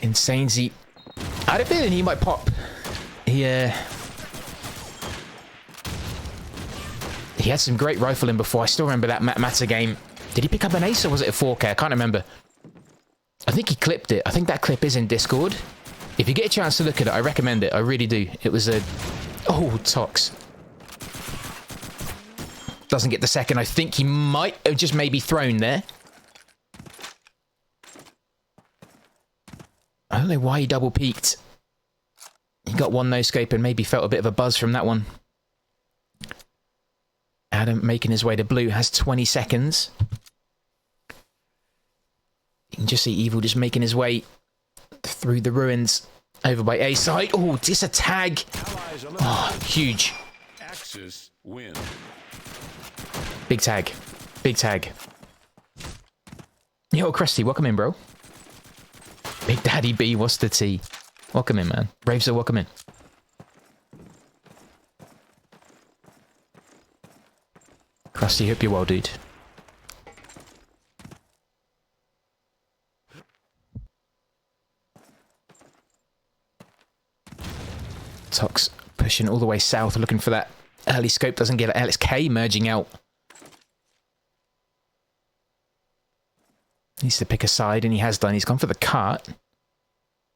Insane Z. I had a feeling he might pop. He had some great rifling before. I still remember that Mata game. Did he pick up an ace or was it a 4K? I can't remember. I think he clipped it. I think that clip is in Discord. If you get a chance to look at it, I recommend it. I really do. It was a... Oh, Tox. Doesn't get the second. I think he might have just maybe thrown there. I don't know why he double peeked. He got one no-scope and maybe felt a bit of a buzz from that one. Adam making his way to blue has 20 seconds. You can just see EViL just making his way through the ruins over by A side. Oh, just a tag. Oh, huge. Axis win. Big tag. Big tag. Yo, Krusty, welcome in, bro. Big Daddy B, what's the tea? Welcome in, man. Braves are welcome in. Krusty, hope you're well, dude. Tox pushing all the way south, looking for that early scope. Doesn't get it. LXK merging out. Needs to pick a side, and he has done. He's gone for the cart.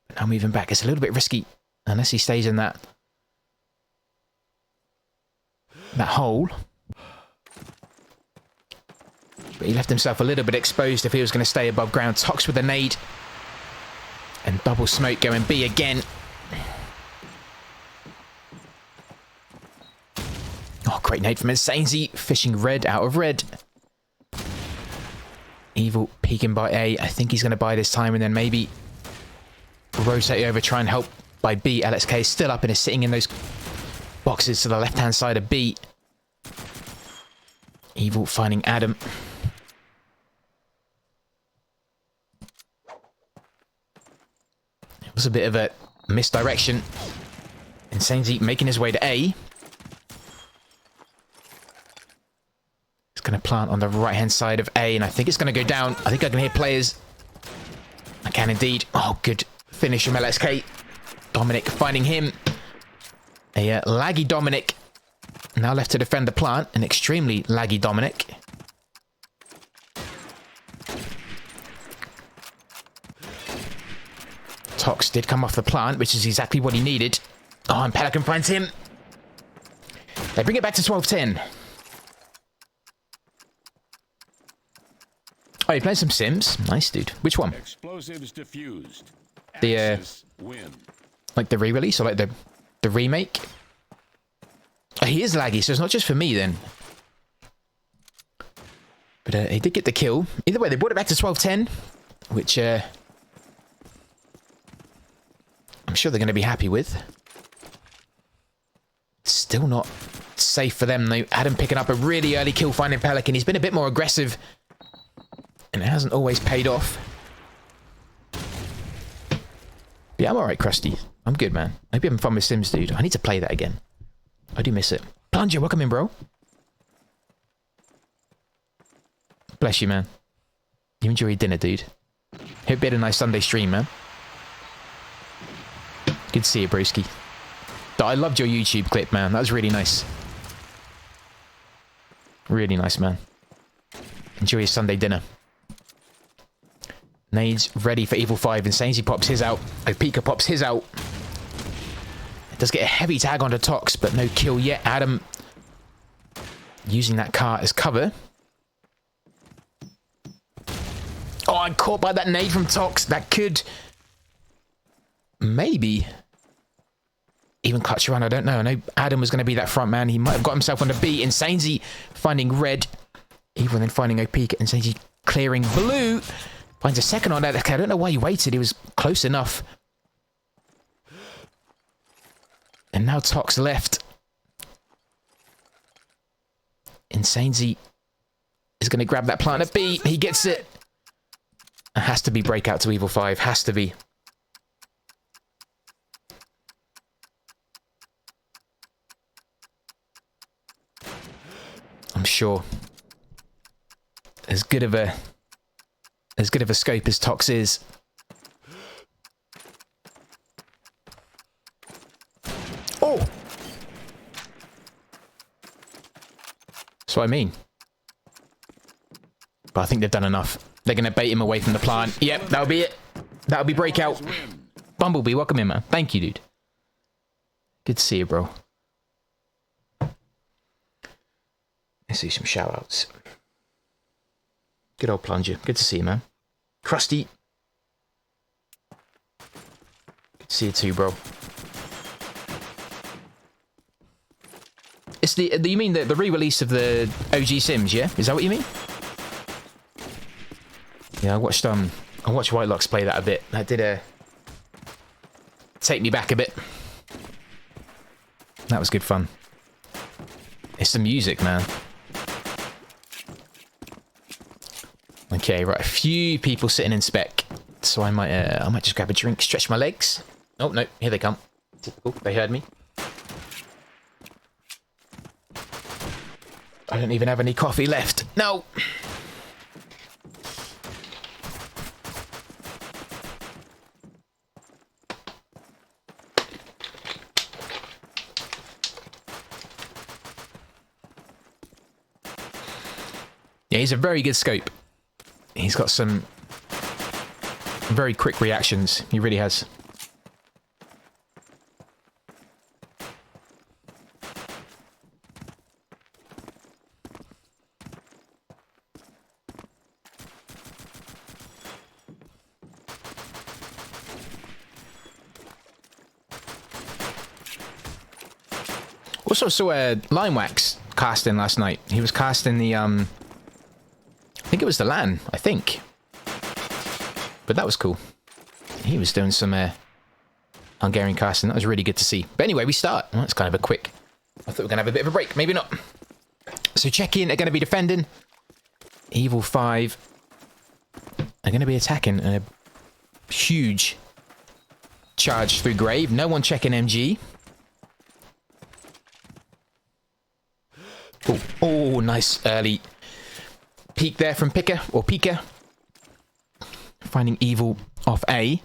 But now moving back. It's a little bit risky, unless he stays in that hole. But he left himself a little bit exposed if he was going to stay above ground. Tox with a nade. And double smoke going B again. Oh, great nade from Insane Z. Fishing red out of red. EViL peeking by A. I think he's going to buy this time and then maybe rotate over, try and help by B. LXK still up and is sitting in those boxes to the left-hand side of B. EViL finding Adam. It was a bit of a misdirection. Insane Z making his way to A. Going to plant on the right hand side of A, and I think it's going to go down. I think I can hear players. I can indeed. Oh, good finish from LXK. Dominic finding him. A laggy Dominic now left to defend the plant. An extremely laggy Dominic. Tox did come off the plant, which is exactly what he needed. Oh, and Pelican finds him. They bring it back to 12-10. Oh, you're playing some Sims? Nice, dude. Which one? Explosives diffused. The, win. Like the re-release or like the remake? Oh, he is laggy, so it's not just for me then. But he did get the kill. Either way, they brought it back to 12-10, which I'm sure they're going to be happy with. Still not safe for them, though. Adam picking up a really early kill, finding Pelican. He's been a bit more aggressive. And it hasn't always paid off. Yeah, I'm alright, Krusty. I'm good, man. I hope you're having fun with Sims, dude. I need to play that again. I do miss it. Plunger, welcome in, bro. Bless you, man. You enjoy your dinner, dude. Hope you had a nice Sunday stream, man. Good to see you, broski. I loved your YouTube clip, man. That was really nice. Really nice, man. Enjoy your Sunday dinner. Nades ready for EViL5. And Sainsy pops his out. Opika pops his out. It does get a heavy tag onto Tox, but no kill yet. Adam using that car as cover. Oh, I'm caught by that nade from Tox. That could maybe even clutch around. I don't know. I know Adam was going to be that front man. He might have got himself on the beat. Insainsy finding red. Even then finding Opika. Insainsy clearing blue. Finds a second on that. I don't know why he waited. He was close enough. And now Tox left. Insainsy is going to grab that plant at B. He gets it. It has to be breakout to EViL5. Has to be. I'm sure. As good of a scope as Tox is. Oh! That's what I mean. But I think they've done enough. They're going to bait him away from the plant. Yep, that'll be it. That'll be breakout. Bumblebee, welcome in, man. Thank you, dude. Good to see you, bro. Let's see some shout-outs. Good old Plunger. Good to see you, man. Krusty. Good to see you too, bro. It's the you mean the re-release of the OG Sims, yeah? Is that what you mean? Yeah, I watched Whitelocks play that a bit. That did take me back a bit. That was good fun. It's the music, man. Okay, right, a few people sitting in spec, so I might just grab a drink, stretch my legs. Oh no, here they come. Typical, they heard me. I don't even have any coffee left. No. Yeah, he's a very good scope. He's got some very quick reactions. He really has. Also saw Limewax casting last night. He was casting the I think it was the LAN, I think. But that was cool. He was doing some Hungarian casting. That was really good to see. But anyway, we start. Well, that's kind of a quick... I thought we were going to have a bit of a break. Maybe not. So CZECHIEN are going to be defending. EViL5 are going to be attacking. A huge charge through Grave. No one checking MG. Oh, nice early peek there from Pika, or Pika. Finding EViL off A.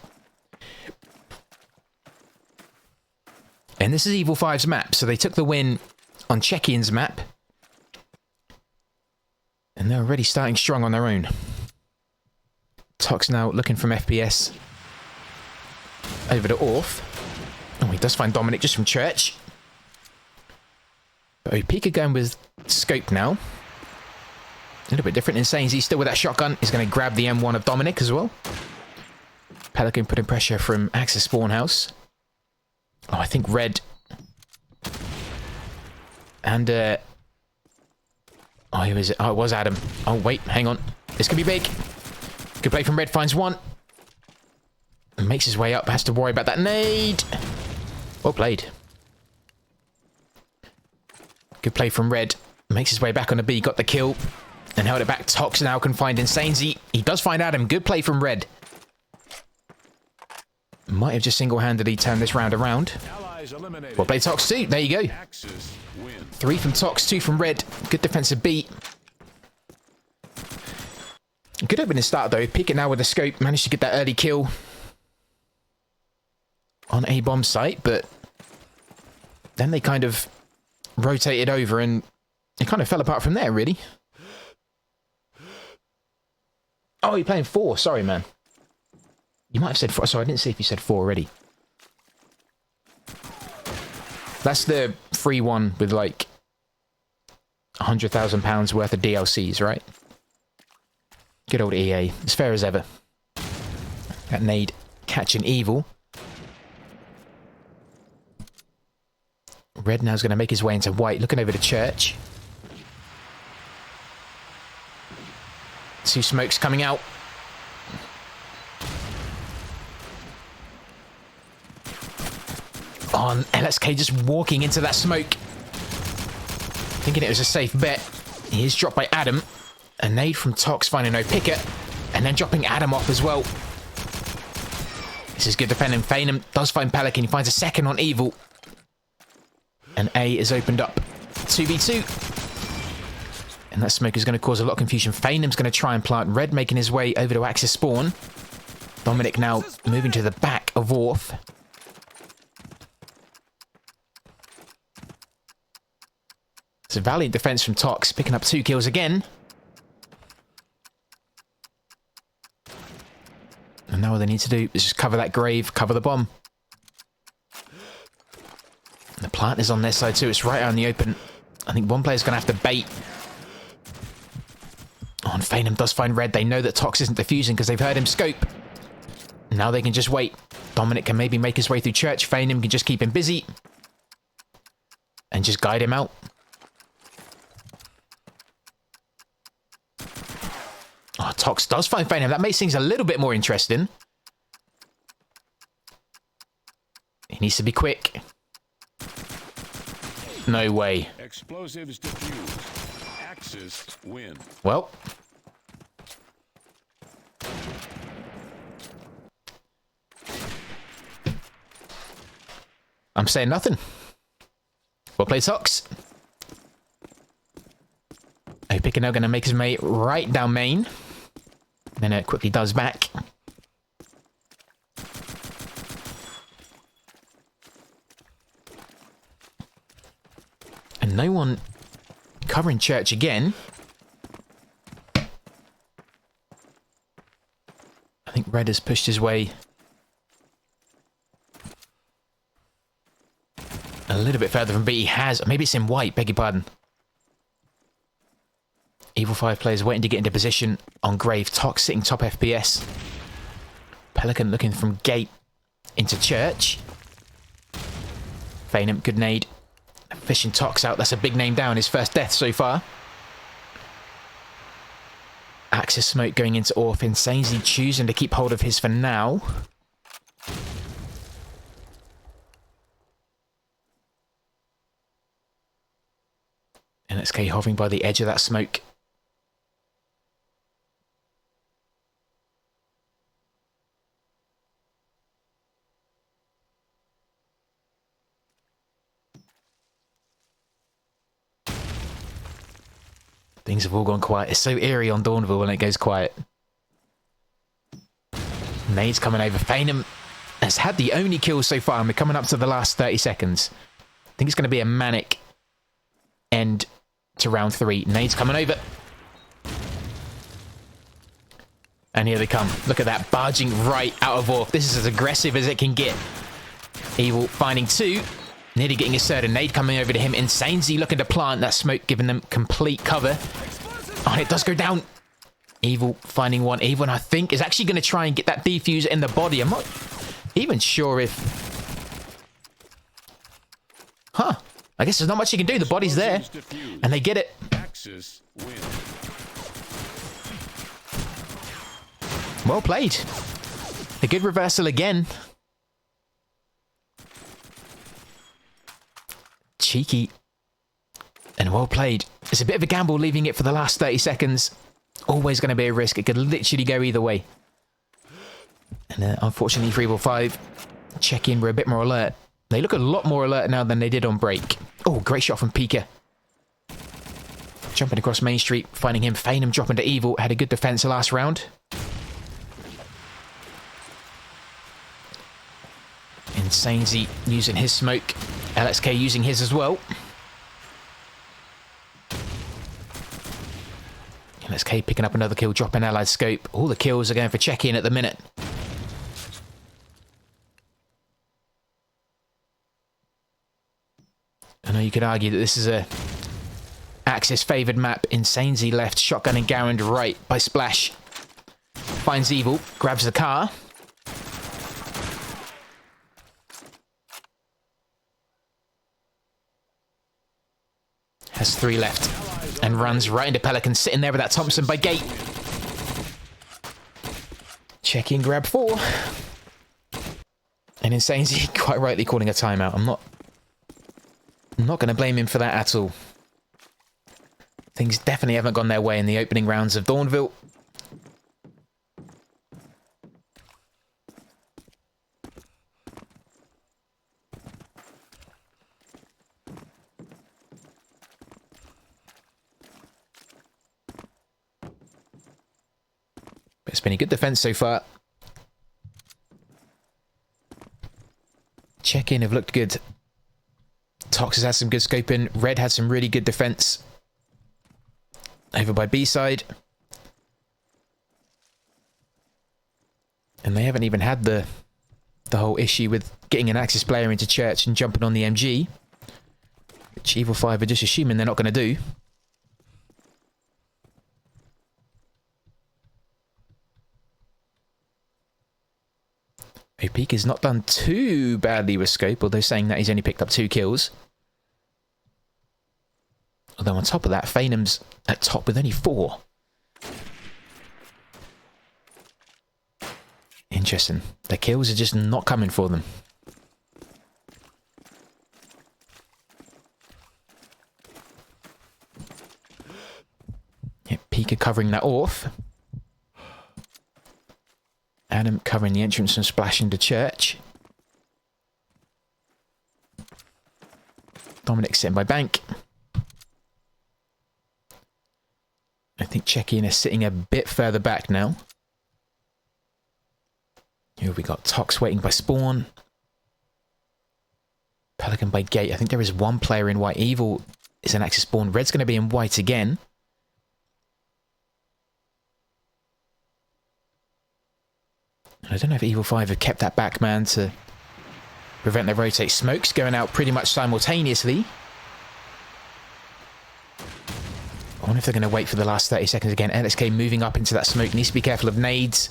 And this is EViL5's map, so they took the win on CZECHIEN's map. And they're already starting strong on their own. Tox now looking from FPS over to Orth. Oh, he does find Dominic just from church. But Pika going with scope now. A little bit different. Insane. He's still with that shotgun. He's going to grab the M1 of Dominic as well. Pelican putting pressure from Axis Spawn House. Oh, I think Red. And, oh, who is it? Oh, it was Adam. Oh, wait, hang on. This could be big. Good play from Red, finds one. And makes his way up. Has to worry about that nade. Well played. Good play from Red. Makes his way back on a B. Got the kill. And held it back. Tox now can find Insane. He does find Adam. Good play from Red. Might have just single-handedly turned this round around. Allies eliminated. Well played, Tox 2. There you go. Axis win. 3 from Tox, 2 from Red. Good defensive beat. Good opening start though. Pick it now with the scope. Managed to get that early kill on a bomb site, but then they kind of rotated over and it kind of fell apart from there, really. Oh, you're playing 4. Sorry, man. You might have said 4. Sorry, I didn't see if you said 4 already. That's the free one with like £100,000 worth of DLCs, right? Good old EA. As fair as ever. That nade catching EViL. Red now's going to make his way into white, looking over the church. 2 smokes coming out. On LSK just walking into that smoke. Thinking it was a safe bet. He is dropped by Adam. A nade from Tox finding no picker. And then dropping Adam off as well. This is good defending. Phantom does find Pelican. He finds a second on EViL. And A is opened up. 2v2. And that smoke is going to cause a lot of confusion. Phantom's going to try and plant. Red making his way over to Axis spawn. Dominic now moving to the back of Orth. It's a valiant defense from Tox, picking up 2 kills again. And now all they need to do is just cover that grave, cover the bomb. And the plant is on their side too. It's right out in the open. I think one player's going to have to bait. Oh, and Phantom does find Red. They know that Tox isn't defusing because they've heard him scope. Now they can just wait. Dominic can maybe make his way through church. Phantom can just keep him busy. And just guide him out. Oh, Tox does find Phantom. That makes things a little bit more interesting. He needs to be quick. No way. Explosives diffused. Axis win. Well. I'm saying nothing. Well played, Tox. Picker now going to make his way right down main. Then it quickly does back. And no one covering church again. I think Red has pushed his way a little bit further from B. He has. Maybe it's in white, beg your pardon. EViL5 players waiting to get into position on Grave. Tox sitting top FPS. Pelican looking from gate into church. Phantom, good nade. Fishing Tox out. That's a big name down. His first death so far. Axis smoke going into Orth. Insanely choosing to keep hold of his for now. NXK hovering by the edge of that smoke. Things have all gone quiet. It's so eerie on Dawnville when it goes quiet. Nade's coming over. Phantom has had the only kill so far, and we're coming up to the last 30 seconds. I think it's going to be a manic end to round 3. Nade's coming over. And here they come. Look at that, barging right out of Orth. This is as aggressive as it can get. EViL finding 2. Nearly getting his third, and nade coming over to him. Insanely looking to plant that smoke, giving them complete cover. Oh, and it does go down. EViL finding 1. EViL, I think, is actually going to try and get that defuse in the body. I'm not even sure if... Huh. I guess there's not much you can do. The body's there. And they get it. Well played. A good reversal again. Cheeky and well played. It's a bit of a gamble leaving it for the last 30 seconds. Always going to be a risk. It could literally go either way. And unfortunately for EViL5, CZECHIEN were a bit more alert. They look a lot more alert now than they did on break. Oh, great shot from Pika. Jumping across Main Street, finding him. Fainham dropping to EViL. Had a good defense last round. Insanezy using his smoke. LXK using his as well. LXK picking up another kill, dropping allied scope. All the kills are going for CZECHIEN at the minute. I know you could argue that this is a Axis favoured map. Insanezy left, shotgunning Garand right by Splash. Finds EViL, grabs the car. Has 3 left and runs right into Pelican, sitting there with that Thompson by gate. CZECHIEN grab 4. And Insanezy quite rightly calling a timeout. I'm not going to blame him for that at all. Things definitely haven't gone their way in the opening rounds of Dawnville. But it's been a good defense so far. CZECHIEN have looked good. Tox has had some good scoping. Red had some really good defense. Over by B side. And they haven't even had the whole issue with getting an Axis player into church and jumping on the MG. Which EViL5 are just assuming they're not going to do. Opika's not done too badly with scope, although saying that he's only picked up 2 kills. Although on top of that, Fainham's at top with only 4. Interesting. The kills are just not coming for them. Yeah, Pika covering that off. Adam covering the entrance and splashing to church. Dominic sitting by bank. I think CZECHIEN is sitting a bit further back now. Here we got Tox waiting by spawn. Pelican by gate. I think there is 1 player in white. EViL is an Axis spawn. Red's going to be in white again. I don't know if EViL5 have kept that back man to prevent their rotate. Smokes going out pretty much simultaneously. I wonder if they're going to wait for the last 30 seconds again. LXK moving up into that smoke. Needs to be careful of nades,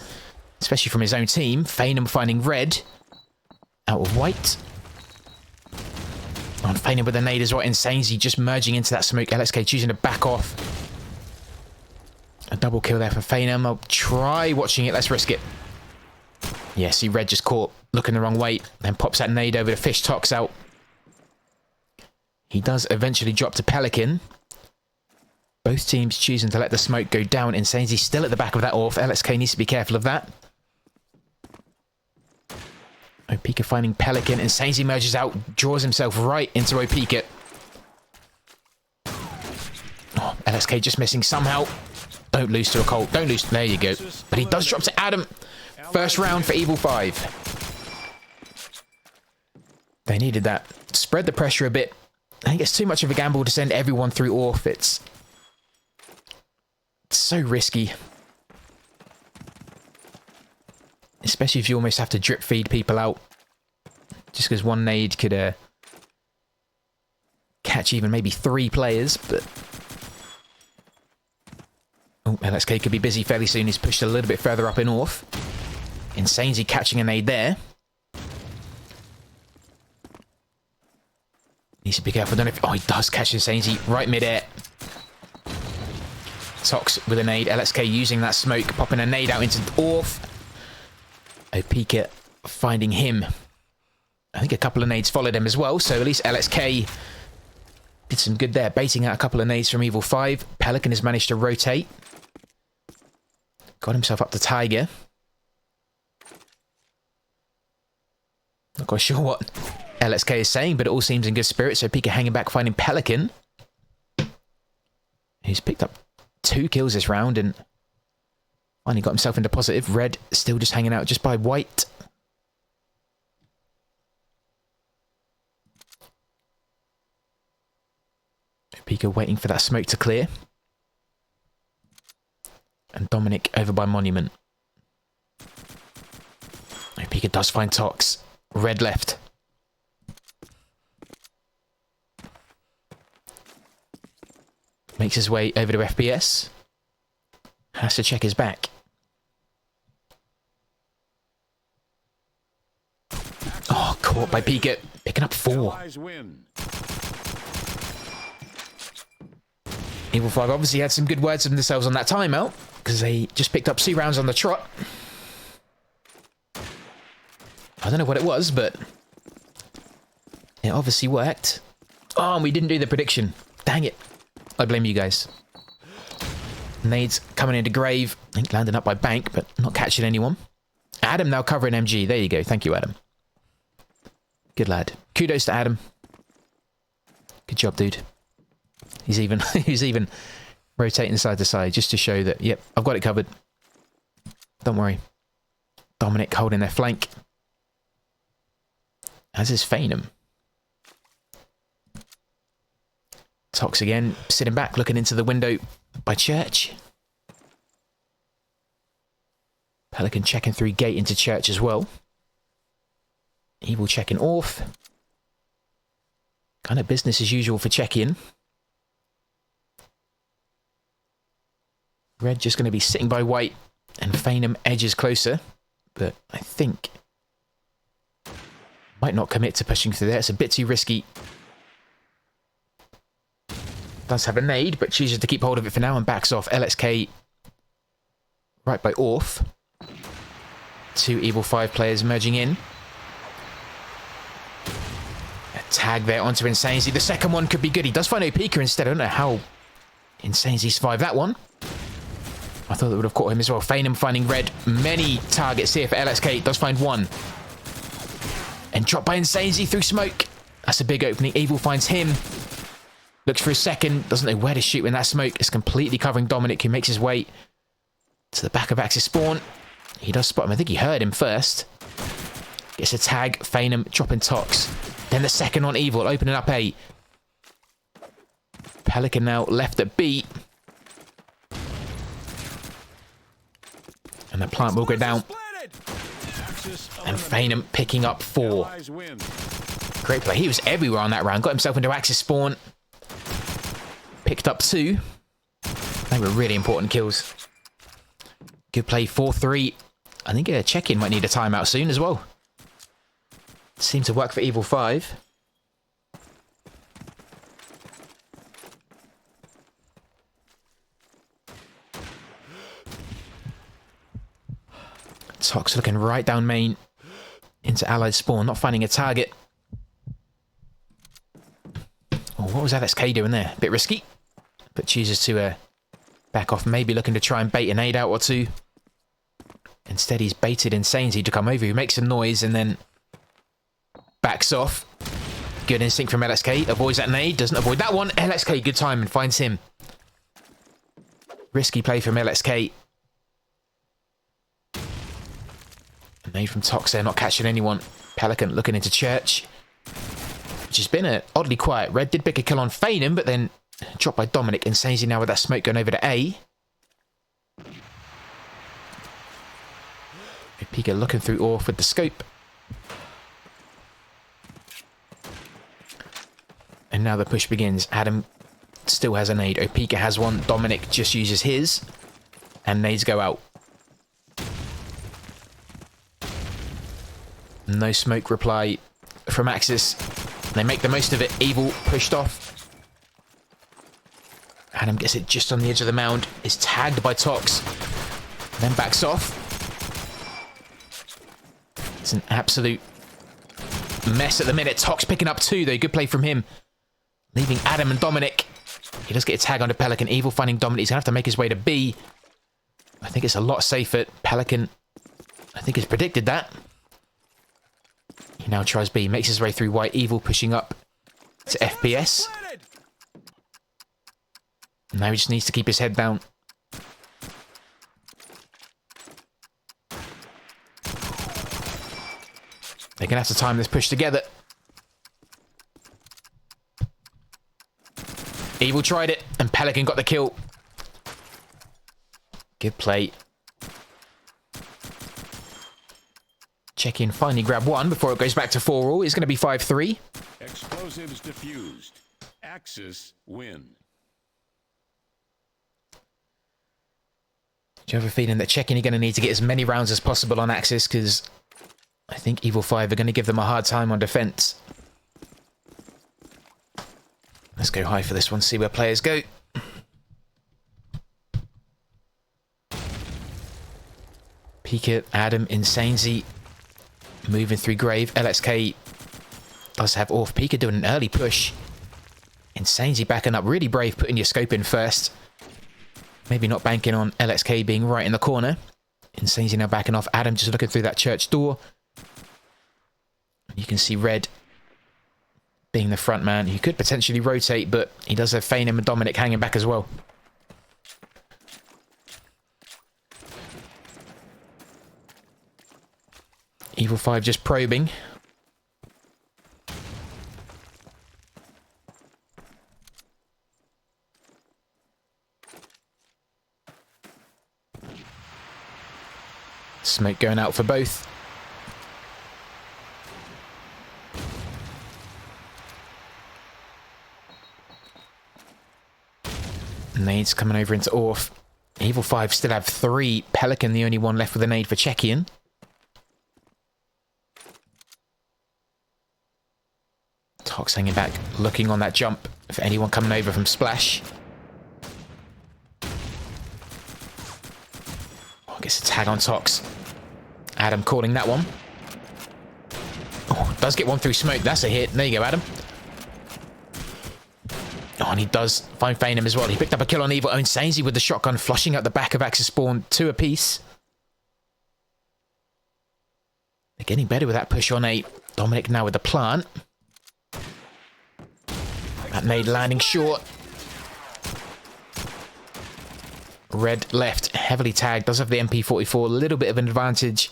especially from his own team. Fainham finding red. Out of white. On Fainham with a nade as well. Insanezy just merging into that smoke. LXK choosing to back off. A double kill there for Fainham. I'll try watching it. Let's risk it. Yeah, see Red just caught looking the wrong way. Then pops that nade over to Fish. Tox out. He does eventually drop to Pelican. Both teams choosing to let the smoke go down. Insanezy still at the back of that off. LXK needs to be careful of that. Opika finding Pelican. Insanezy merges out. Draws himself right into Opika. Oh, LXK just missing somehow. Don't lose to a Colt. Don't lose. There you go. But he does drop to Adam. First round for EViL5. They needed that. Spread the pressure a bit. I think it's too much of a gamble to send everyone through Orf. It's so risky. Especially if you almost have to drip feed people out. Just because 1 nade could catch even maybe 3 players. But oh, LXK could be busy fairly soon. He's pushed a little bit further up in Orf. Insanezy catching a nade there. Needs to be careful. I don't know if... Oh, he does catch Insanezy right mid-air. Tox with a nade. LXK using that smoke. Popping a nade out into Orf. Opika finding him. I think a couple of nades followed him as well. So at least LXK did some good there. Baiting out a couple of nades from EViL5. Pelican has managed to rotate. Got himself up to Tiger. Not quite sure what LXK is saying, but it all seems in good spirits. So Pika hanging back, finding Pelican, who's picked up 2 kills this round and finally got himself into positive. Red still just hanging out just by white. Pika waiting for that smoke to clear. And Dominic over by Monument. Pika does find Tox. Red left. Makes his way over to FPS. Has to check his back. Oh, caught by Pika. Picking up 4. Allies win. EViL5 obviously had some good words of themselves on that timeout, because they just picked up 2 rounds on the trot. I don't know what it was, but it obviously worked. Oh, and we didn't do the prediction. Dang it. I blame you guys. Nades coming into Grave. I think landing up by Bank, but not catching anyone. Adam now covering MG. There you go. Thank you, Adam. Good lad. Kudos to Adam. Good job, dude. He's even rotating side to side just to show that, yep, I've got it covered. Don't worry. Dominic holding their flank. As is Fainham. Tox again, sitting back, looking into the window by Church. Pelican checking through gate into Church as well. EViL checking off. Kind of business as usual for check-in. Red just going to be sitting by white, and Fainham edges closer, but I think might not commit to pushing through there. It's a bit too risky. Does have a nade, but chooses to keep hold of it for now and backs off. LXK right by Orth. 2 EViL5 players merging in. A tag there onto Insanezy. The second one could be good. He does find Opika instead. I don't know how Insanezy survived that one. I thought that would have caught him as well. Fainham finding Red. Many targets here for LXK. Does find one. And dropped by Insanezy through smoke. That's a big opening. EViL finds him. Looks for a second. Doesn't know where to shoot when that smoke is completely covering Dominic, who makes his way to the back of Axis spawn. He does spot him. I think he heard him first. Gets a tag. Fainham dropping Tox. Then the second on EViL, opening up A. Pelican now left at B. And the plant will go down. And Fainham picking up 4. Great play. He was everywhere on that round. Got himself into Axis spawn. Picked up 2. They were really important kills. Good play. 4-3. I think a check-in might need a timeout soon as well. Seemed to work for EViL5. Tox looking right down main into Allied spawn, not finding a target. Oh, what was LXK doing there? Bit risky, but chooses to back off, maybe looking to try and bait a nade out or 2. Instead, he's baited Insanezy to come over, who makes some noise and then backs off. Good instinct from LXK, avoids that nade, doesn't avoid that one. LXK, good time, and finds him. Risky play from LXK. Nade from Tox there, not catching anyone. Pelican looking into Church, which has been oddly quiet. Red did pick a kill on Fainham, but then dropped by Dominic. Insanezy now with that smoke going over to A. Pika looking through Orth with the scope. And now the push begins. Adam still has a nade. Opika has one. Dominic just uses his. And nades go out. No smoke reply from Axis. They make the most of it. EViL pushed off. Adam gets it just on the edge of the mound. Is tagged by Tox. Then backs off. It's an absolute mess at the minute. Tox picking up 2 though. Good play from him. Leaving Adam and Dominic. He does get a tag onto Pelican. EViL finding Dominic. He's going to have to make his way to B. I think it's a lot safer. Pelican, I think, has predicted that. He He now tries B, makes his way through white. EViL pushing up to FPS. Now he just needs to keep his head down. They're going to have to time this push together. EViL tried it, and Pelican got the kill. Good play. CZECHIEN finally grab one before it goes back to 4-all. It's going to be 5-3. Explosives defused. Axis win. Do you have a feeling that CZECHIEN are going to need to get as many rounds as possible on Axis? Because I think EViL5 are going to give them a hard time on defense. Let's go high for this one, see where players go. Pika, Adam, Insanezy moving through Grave. LXK does have off. Pika doing an early push. Insanezy backing up. Really brave putting your scope in first. Maybe not banking on LXK being right in the corner. Insanezy now backing off. Adam just looking through that church door. You can see Red being the front man. He could potentially rotate, but he does have Fainham and Dominic hanging back as well. EViL5 just probing. Smoke going out for both. Nades coming over into Orf. EViL5 still have 3. Pelican the only one left with a nade for CZECHIEN. Tox hanging back, looking on that jump for anyone coming over from Splash. Oh, gets a tag on Tox. Adam calling that one. Oh, does get one through smoke. That's a hit. There you go, Adam. Oh, and he does find Fainham as well. He picked up a kill on EViL. Insanezy with the shotgun, flushing out the back of Axis spawn. 2 apiece. They're getting better with that push on 8. Dominic now with the plant. That nade landing short. Red left, heavily tagged. Does have the MP44. A little bit of an advantage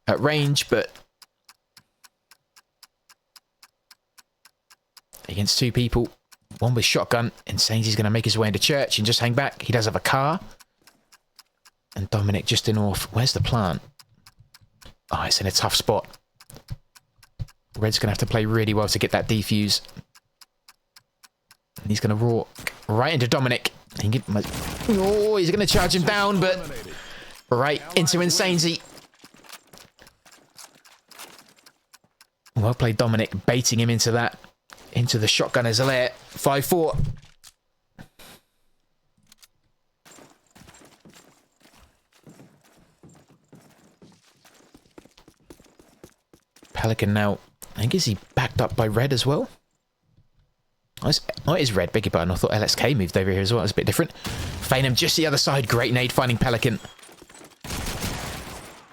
at range, but against 2 people, one with shotgun. Insanezy's going to make his way into church and just hang back. He does have a car. And Dominic just in off. Where's the plant? Oh, it's in a tough spot. Red's going to have to play really well to get that defuse. And he's going to walk right into Dominic. Oh, he's going to charge him down, but right into Insanezy. Well played, Dominic, baiting him into that. Into the shotgun as Alaire. 5-4. Pelican now. I think, is he backed up by Red as well? Oh, it is Red, beg your pardon. I thought LXK moved over here as well. It's a bit different. Fainham just the other side. Great nade finding Pelican.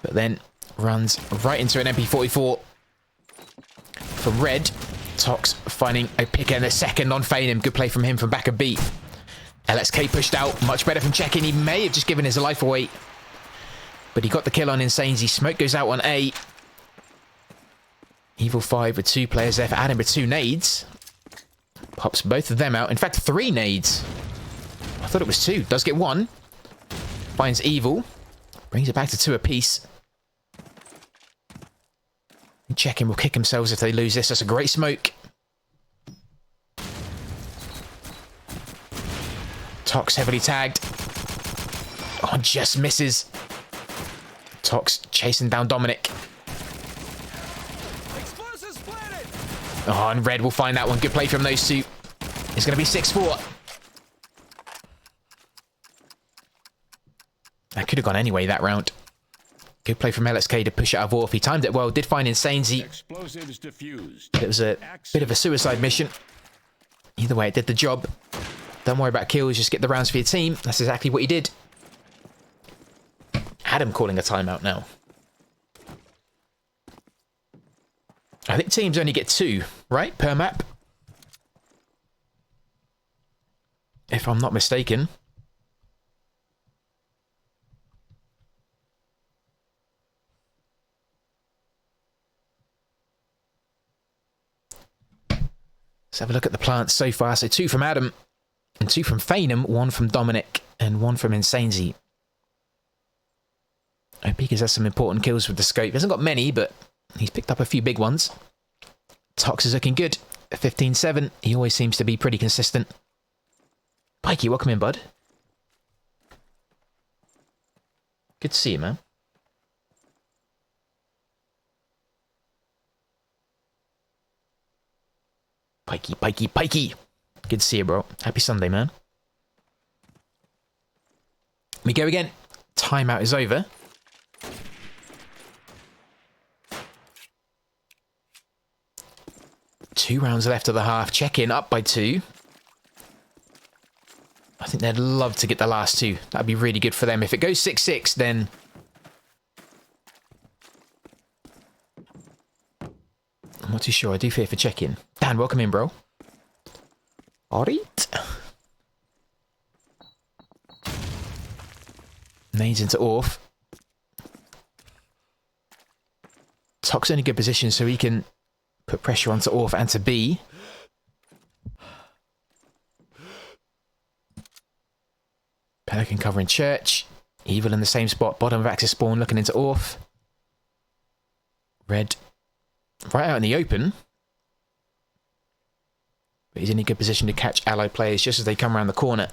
But then runs right into an MP44 from Red. Tox finding a pick and a second on Fainham. Good play from him from back of B. LXK pushed out. Much better from CZECHIEN. He may have just given his life away. But he got the kill on Insanezy. Smoke goes out on A. EViL5 with 2 players there for Adam with 2 nades. Pops both of them out. In fact, 3 nades. I thought it was 2. Does get 1. Finds EViL. Brings it back to 2 apiece. CZECHIEN will kick themselves if they lose this. That's a great smoke. Tox heavily tagged. Oh, just misses. Tox chasing down Dominic. Oh, and Red will find that one. Good play from those 2. It's going to be 6-4. That could have gone anyway that round. Good play from LXK to push it out of Orf. He timed it well. Did find Insanezy. Explosives diffused. It was a bit of a suicide mission. Either way, it did the job. Don't worry about kills. Just get the rounds for your team. That's exactly what he did. Adam calling a timeout now. I think teams only get 2, right, per map? If I'm not mistaken. Let's have a look at the plants so far. So 2 from Adam, and 2 from Phanum, 1 from Dominic, and 1 from Insanesy. Opika's has some important kills with the scope. He hasn't got many, but he's picked up a few big ones. Tox is looking good. 15-7. He always seems to be pretty consistent. Pikey, welcome in, bud. Good to see you, man. Pikey, Pikey, Pikey. Good to see you, bro. Happy Sunday, man. We go again. Timeout is over. Two rounds left of the half. Check-in up by 2. I think they'd love to get the last 2. That'd be really good for them. If it goes 6-6, then... I'm not too sure. I do fear for check-in. Dan, welcome in, bro. Alright. Nades into Orf. Tox in a good position so he can put pressure onto Orf and to B. Pelican covering Church. EViL in the same spot. Bottom of Axis spawn looking into Orf. Red. Right out in the open. But he's in a good position to catch allied players just as they come around the corner.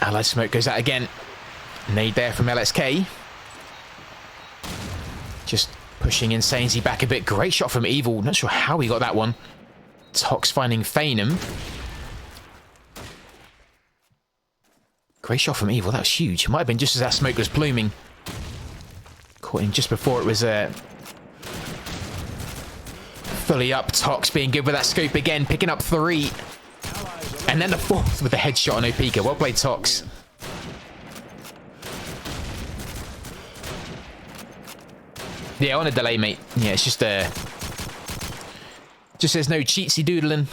Allied smoke goes out again. Nade there from LSK. Just pushing Insanesy back a bit. Great shot from EViL. Not sure how he got that one. Tox finding Phanum. Great shot from EViL. That was huge. It might have been just as that smoke was blooming. Caught him just before it was fully up. Tox being good with that scope again. Picking up 3. And then the 4th with the headshot on Opika. Well played, Tox. Yeah, on a delay, mate. Yeah, it's just there's no cheatsy doodling.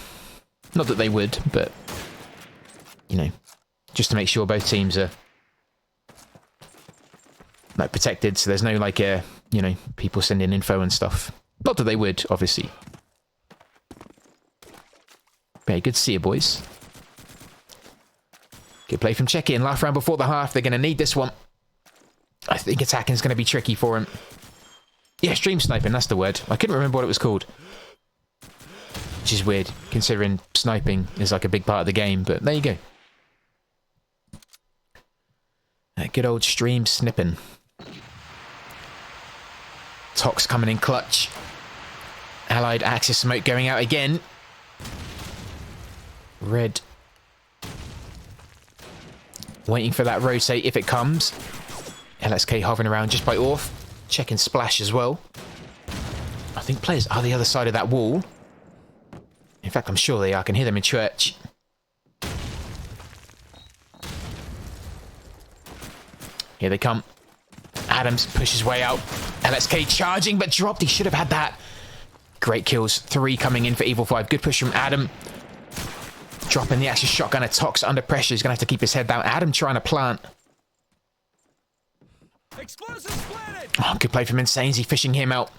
Not that they would, but you know, just to make sure both teams are like protected. So there's no like you know, people sending info and stuff. Not that they would, obviously. Very good to see you, boys. Good play from check-in. Last round before the half. They're going to need this one. I think attacking is going to be tricky for him. Yeah, stream sniping, that's the word. I couldn't remember what it was called. Which is weird, considering sniping is like a big part of the game, but there you go. Good old stream snipping. Tox coming in clutch. Allied Axis smoke going out again. Red. Waiting for that rotate if it comes. LSK hovering around just by Orf. Checking splash as well. I think players are the other side of that wall. In fact, I'm sure they are. I can hear them in church. Here they come. Adams pushes his way out. LSK charging, but dropped. He should have had that. Great kills. 3 coming in for EViL5. Good push from Adam. Dropping the Axis shotgun at Tox under pressure. He's going to have to keep his head down. Adam trying to plant. Oh, good play from Insanesy, fishing him out.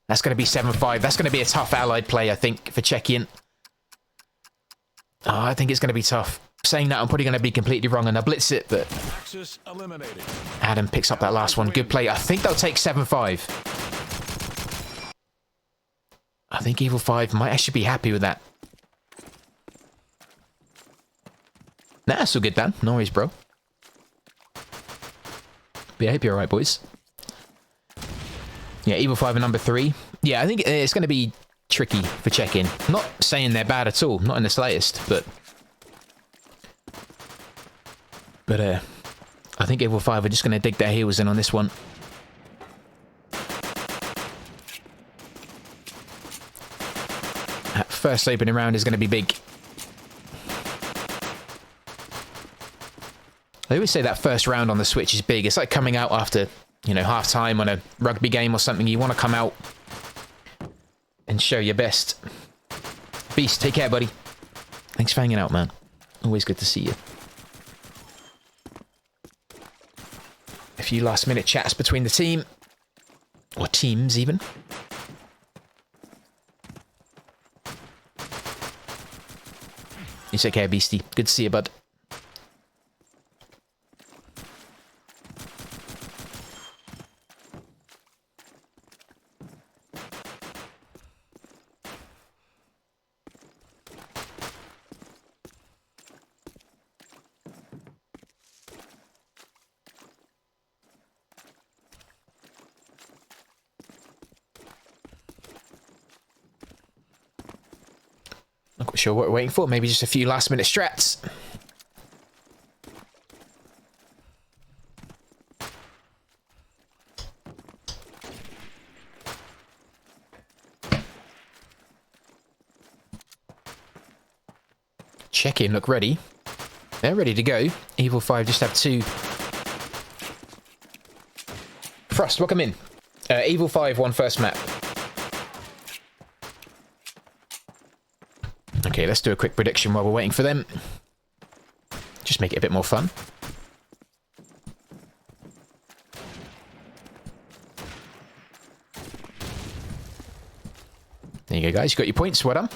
That's going to be 7-5. That's going to be a tough allied play, I think, for check-in. Oh, I think it's going to be tough. Saying that, I'm probably going to be completely wrong and I'll blitz it, but... Adam picks up that last one. Good play. I think they'll take 7-5. I think EViL5 might actually be happy with that. Nah, that's all good, Dan. No worries, bro. But yeah, I hope you're alright, boys. Yeah, EViL5 are number 3. Yeah, I think it's going to be tricky for check-in. Not saying they're bad at all, not in the slightest, but I think EViL5 are just going to dig their heels in on this one. That first opening round is going to be big. I always say that first round on the Switch is big. It's like coming out after, you know, half-time on a rugby game or something. You want to come out and show your best. Beast, take care, buddy. Thanks for hanging out, man. Always good to see you. A few last-minute chats between the team. Or teams, even. You take care, Beastie. Good to see you, bud. Not quite sure what we're waiting for. Maybe just a few last-minute strats. Check-in look ready. They're ready to go. EViL5 just have 2. Frost, welcome in. EViL5 won first map. Okay, let's do a quick prediction while we're waiting for them. Just make it a bit more fun. There you go, guys. You got your points. Well done.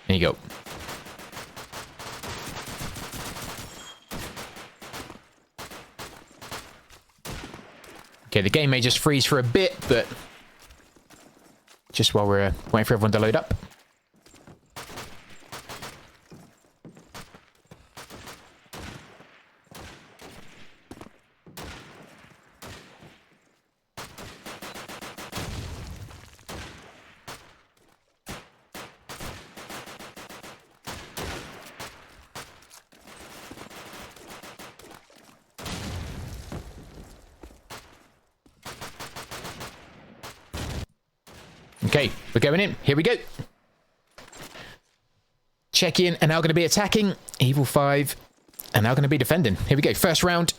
There you go. Okay, the game may just freeze for a bit, but just while we're waiting for everyone to load up. Okay, we're going in. Here we go. Check-in are now going to be attacking. EViL5 are now going to be defending. Here we go. First round.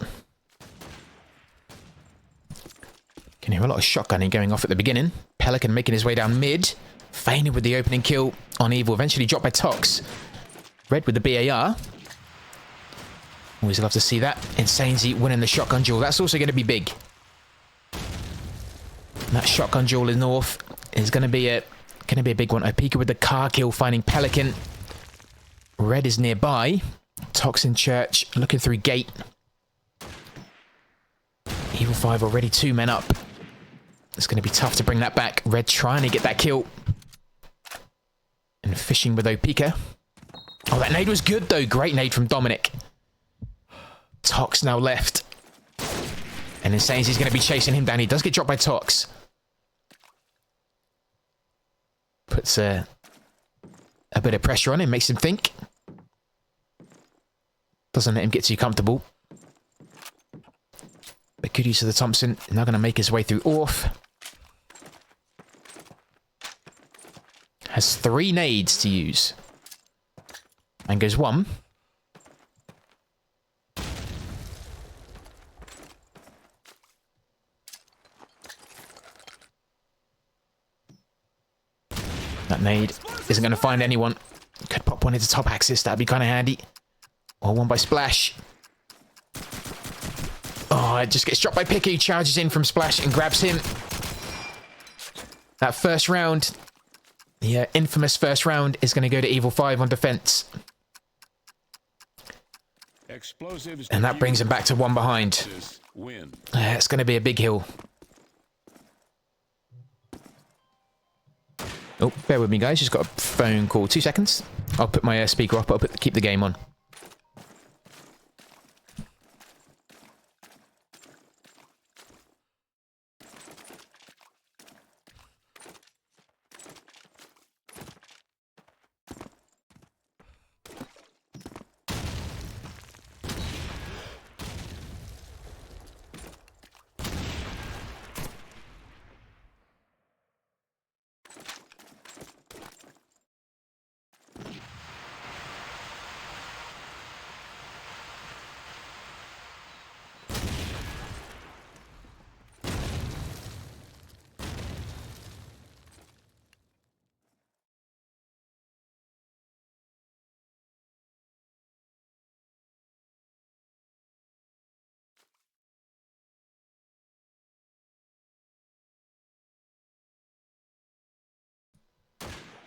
Can hear a lot of shotgunning going off at the beginning. Pelican making his way down mid. Feigning with the opening kill on EViL. Eventually dropped by Tox. Red with the BAR. Always love to see that. InsaneZ winning the shotgun duel. That's also going to be big. And that shotgun duel in north is going to be a big one. Opika with the car kill, finding Pelican. Red is nearby. Tox in church, looking through gate. EViL5 already 2 men up. It's going to be tough to bring that back. Red trying to get that kill. And fishing with Opika. Oh, that nade was good though. Great nade from Dominic. Tox now left. And InsaneZ he's going to be chasing him down. He does get dropped by Tox. Puts a bit of pressure on him, makes him think. Doesn't let him get too comfortable. But good use of the Thompson. Now going to make his way through Orth. Has 3 nades to use. And goes 1. That nade isn't going to find anyone. Could pop one into top axis. That'd be kind of handy. Or one by Splash. Oh, it just gets dropped by Picky. Charges in from Splash and grabs him. That first round, the infamous first round, is going to go to EViL5 on defense. And that brings him back to 1 behind. It's going to be a big hill. Oh, bear with me, guys. Just got a phone call. 2 seconds. I'll put my speaker up. I'll keep the game on.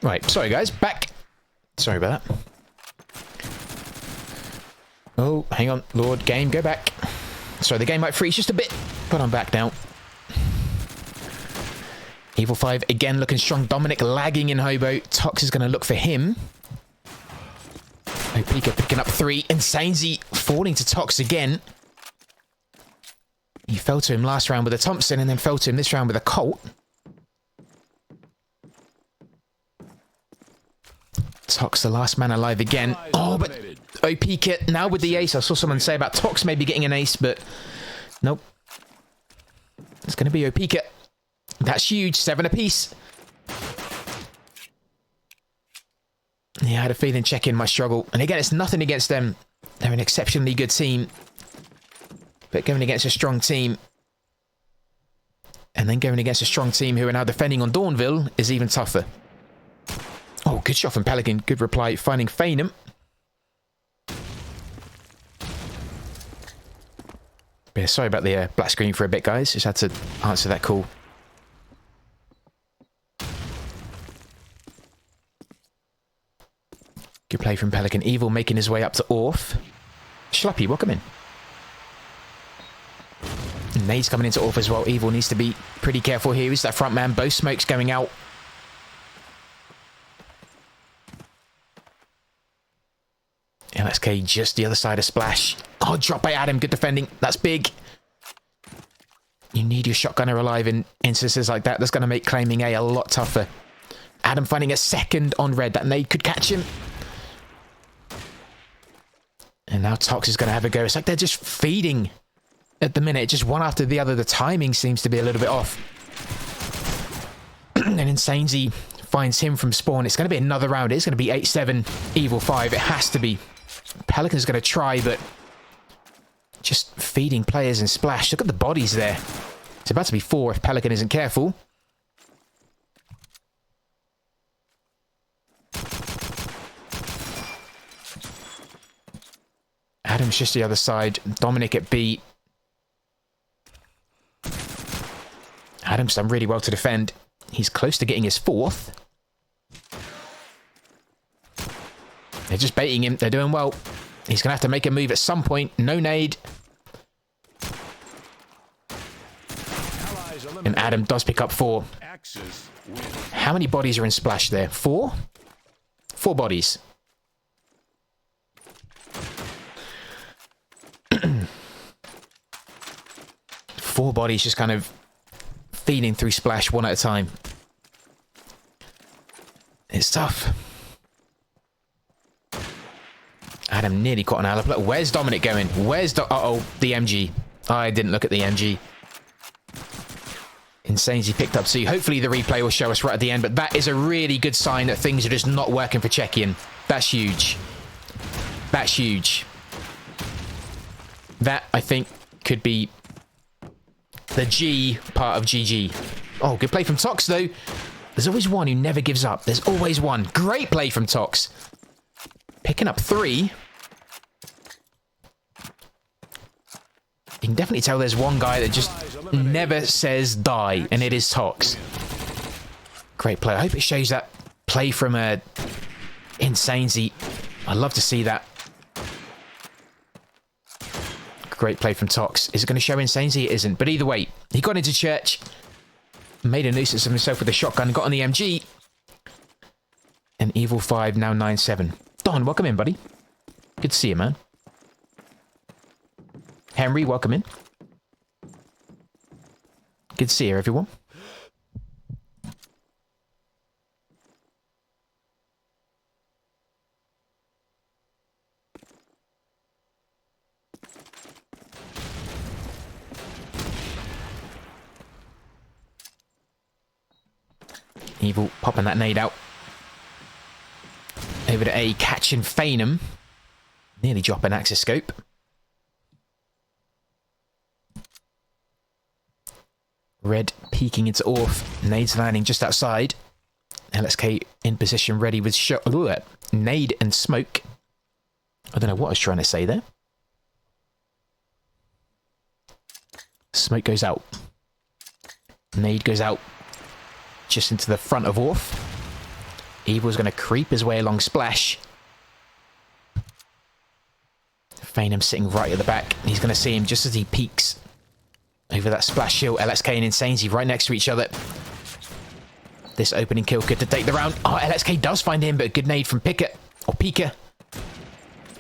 Right, sorry guys, back. Sorry about that. Oh, hang on, Lord, game, go back. Sorry, the game might freeze just a bit, but I'm back now. EViL5 again looking strong. Dominic lagging in Hobo. Tox is going to look for him. Opika picking up 3. And Sainsy falling to Tox again. He fell to him last round with a Thompson and then fell to him this round with a Colt. Tox, the last man alive again. Oh, but Opika now with the ace. I saw someone say about Tox maybe getting an ace, but nope. It's going to be Opika. That's huge. 7 apiece. Yeah, I had a feeling CZECHIEN might struggle. And again, it's nothing against them. They're an exceptionally good team. But going against a strong team, and then going against a strong team who are now defending on Dawnville is even tougher. Oh, good shot from Pelican. Good reply. Finding Fainham. Yeah, sorry about the black screen for a bit, guys. Just had to answer that call. Good play from Pelican. EViL making his way up to Orth. Schluppy, welcome in. Nade's coming into Orth as well. EViL needs to be pretty careful here. He's that front man. Both smokes going out. LSK just the other side of Splash. Oh, drop by Adam. Good defending. That's big. You need your shotgunner alive in instances like that. That's going to make claiming A lot tougher. Adam finding a second on red. That nade could catch him. And now Tox is going to have a go. It's like they're just feeding at the minute. Just one after the other. The timing seems to be a little bit off. And Insanesy finds him from spawn. It's going to be another round. It's going to be 8-7, EViL5. It has to be. Pelican's going to try, but just feeding players in Splash. Look at the bodies there. It's about to be 4 if Pelican isn't careful. Adam's just the other side. Dominic at B. Adam's done really well to defend. He's close to getting his 4th. They're just baiting him. They're doing well. He's going to have to make a move at some point. No nade. And Adam does pick up 4. How many bodies are in Splash there? 4? 4 bodies. Four bodies just kind of feeding through Splash one at a time. It's tough. Adam nearly caught an alley. Look, where's Dominic going? Where's uh-oh, the MG. I didn't look at the MG. Insanesy picked up C. Hopefully the replay will show us right at the end, but that is a really good sign that things are just not working for CZECHIEN. That's huge. That's huge. That, I think, could be the G part of GG. Oh, good play from Tox, though. There's always one who never gives up. There's always one. Great play from Tox. Picking up 3. You can definitely tell there's one guy that just never says die, and it is Tox. Great play. I hope it shows that play from Insanesy. I'd love to see that. Great play from Tox. Is it going to show Insanesy? It isn't. But either way, he got into church, made a nuisance of himself with a shotgun, got on the MG, and EViL5 now 9-7. Don, welcome in, buddy. Good to see you, man. Henry, welcome in. Good to see you, everyone. EViL popping that nade out. Over to A, catching Fainham. Nearly dropping Axis scope. Red peeking into Orth. Nades landing just outside. LSK in position ready with shot. Nade and smoke. I don't know what I was trying to say there. Smoke goes out. Nade goes out. Just into the front of Orth. EViL's going to creep his way along Splash. Phanom sitting right at the back. He's going to see him just as he peeks over that Splash shield. LXK and Insanezy right next to each other. This opening kill could take the round. Oh, LXK does find him, but a good nade from Picker. Or Pika.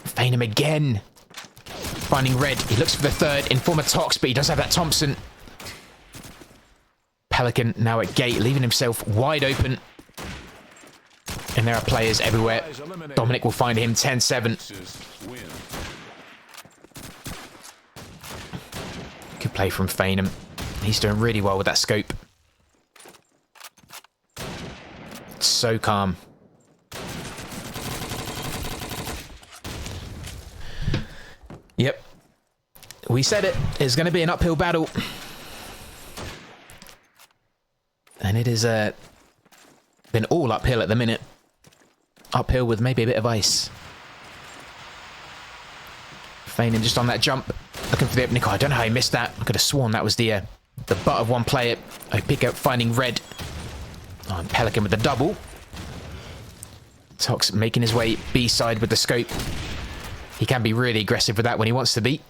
Phanom again. Finding Red. He looks for the third. Informer Tox, but he does have that Thompson. Pelican now at gate, leaving himself wide open. And there are players everywhere. Dominic will find him 10-7. Good play from Phanom. He's doing really well with that scope. So calm. Yep. We said it. It's going to be an uphill battle. And it has been all uphill at the minute. Uphill with maybe a bit of ice. Phanom just on that jump. Looking for the opening. Oh, I don't know how he missed that. I could have sworn that was the butt of one player. I pick up finding Red. Oh, and Pelican with the double. Tox making his way B-side with the scope. He can be really aggressive with that when he wants to be.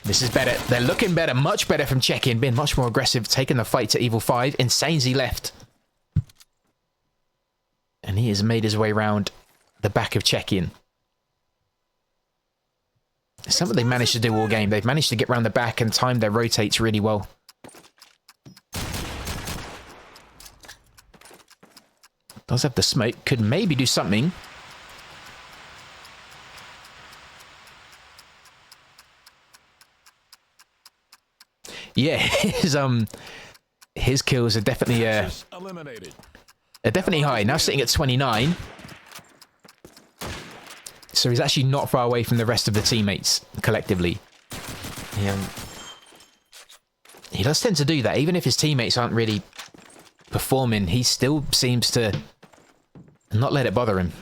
This is better. They're looking better. Much better from CZECHIEN. Being much more aggressive. Taking the fight to EViL5. Insanezy left. And he has made his way around the back of CZECHIEN. It's something they've managed to do all game. They've managed to get around the back and time their rotates really well. Does have the smoke. Could maybe do something. Yeah, his kills are definitely high. Now sitting at 29. So he's actually not far away from the rest of the teammates collectively. He does tend to do that. Even if his teammates aren't really performing, he still seems to not let it bother him.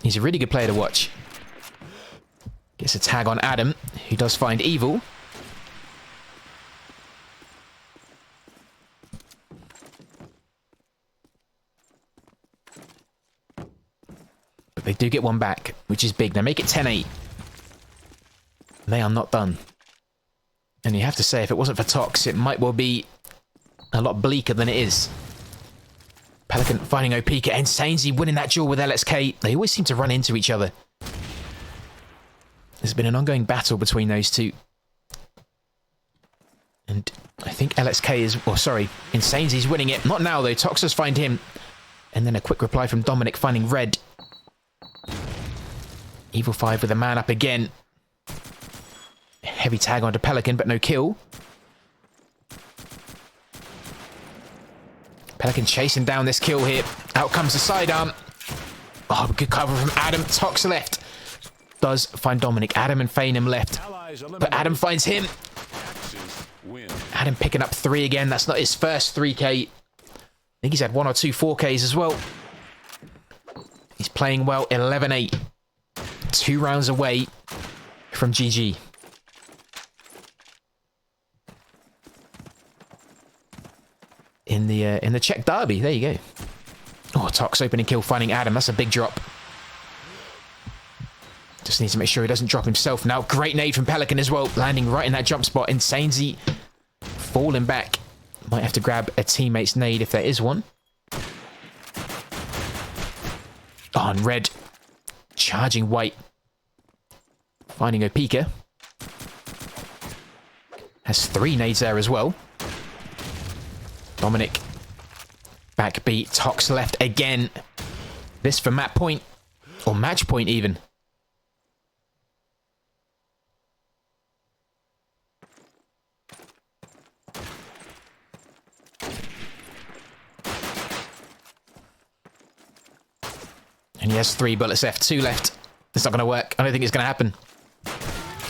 He's a really good player to watch. Gets a tag on Adam, who does find EViL. But they do get one back, which is big. They make it 10-8. They are not done. And you have to say, if it wasn't for Tox, it might well be a lot bleaker than it is. Pelican finding Opika and Insanezy winning that duel with LXK. They always seem to run into each other. There's been an ongoing battle between those two. And I think LXK is... Oh, sorry. Insanezy's winning it. Not now, though. Tox does find him. And then a quick reply from Dominic finding Red. EViL5 with a man up again. Heavy tag onto Pelican, but no kill. Pelican chasing down this kill here. Out comes the sidearm. Oh, good cover from Adam. Tox left. Does find Dominic. Adam and Phanom left. But Adam finds him. Adam picking up 3 again. That's not his first 3k. I think he's had 1 or 2 4ks as well. He's playing well. 11-8. 2 rounds away from GG. In the Czech derby. There you go. Oh, Tox opening kill finding Adam. That's a big drop. Just needs to make sure he doesn't drop himself now. Great nade from Pelican as well. Landing right in that jump spot. Insanezy falling back. Might have to grab a teammate's nade if there is one. Oh, and Red charging White. Finding Opika. Has 3 nades there as well. Dominic. Back beat. Tox left again. This for map point. Or match point even. And he has 3 bullets left. 2 left. It's not going to work. I don't think it's going to happen. I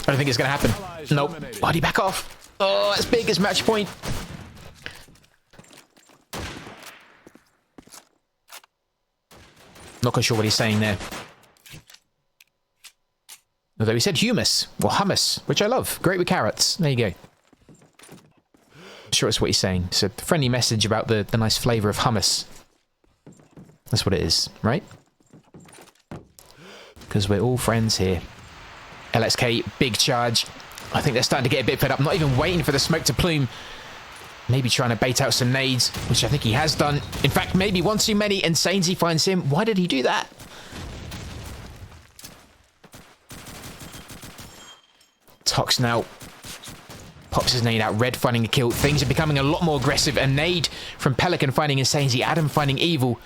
don't think it's going to happen. Nope. Why'd he back off? Oh, that's big as match point. Not quite sure what he's saying there. Although he said humus, or hummus, which I love. Great with carrots. There you go. I'm sure it's what he's saying. It's a friendly message about the nice flavour of hummus. That's what it is, right? Because we're all friends here. LXK, big charge. I think they're starting to get a bit fed up. Not even waiting for the smoke to plume. Maybe trying to bait out some nades, which I think he has done. In fact, maybe one too many, and Sainsy finds him. Why did he do that? Tox now pops his nade out. Red finding a kill. Things are becoming a lot more aggressive. A nade from Pelican finding Insainsy. Adam finding EViL.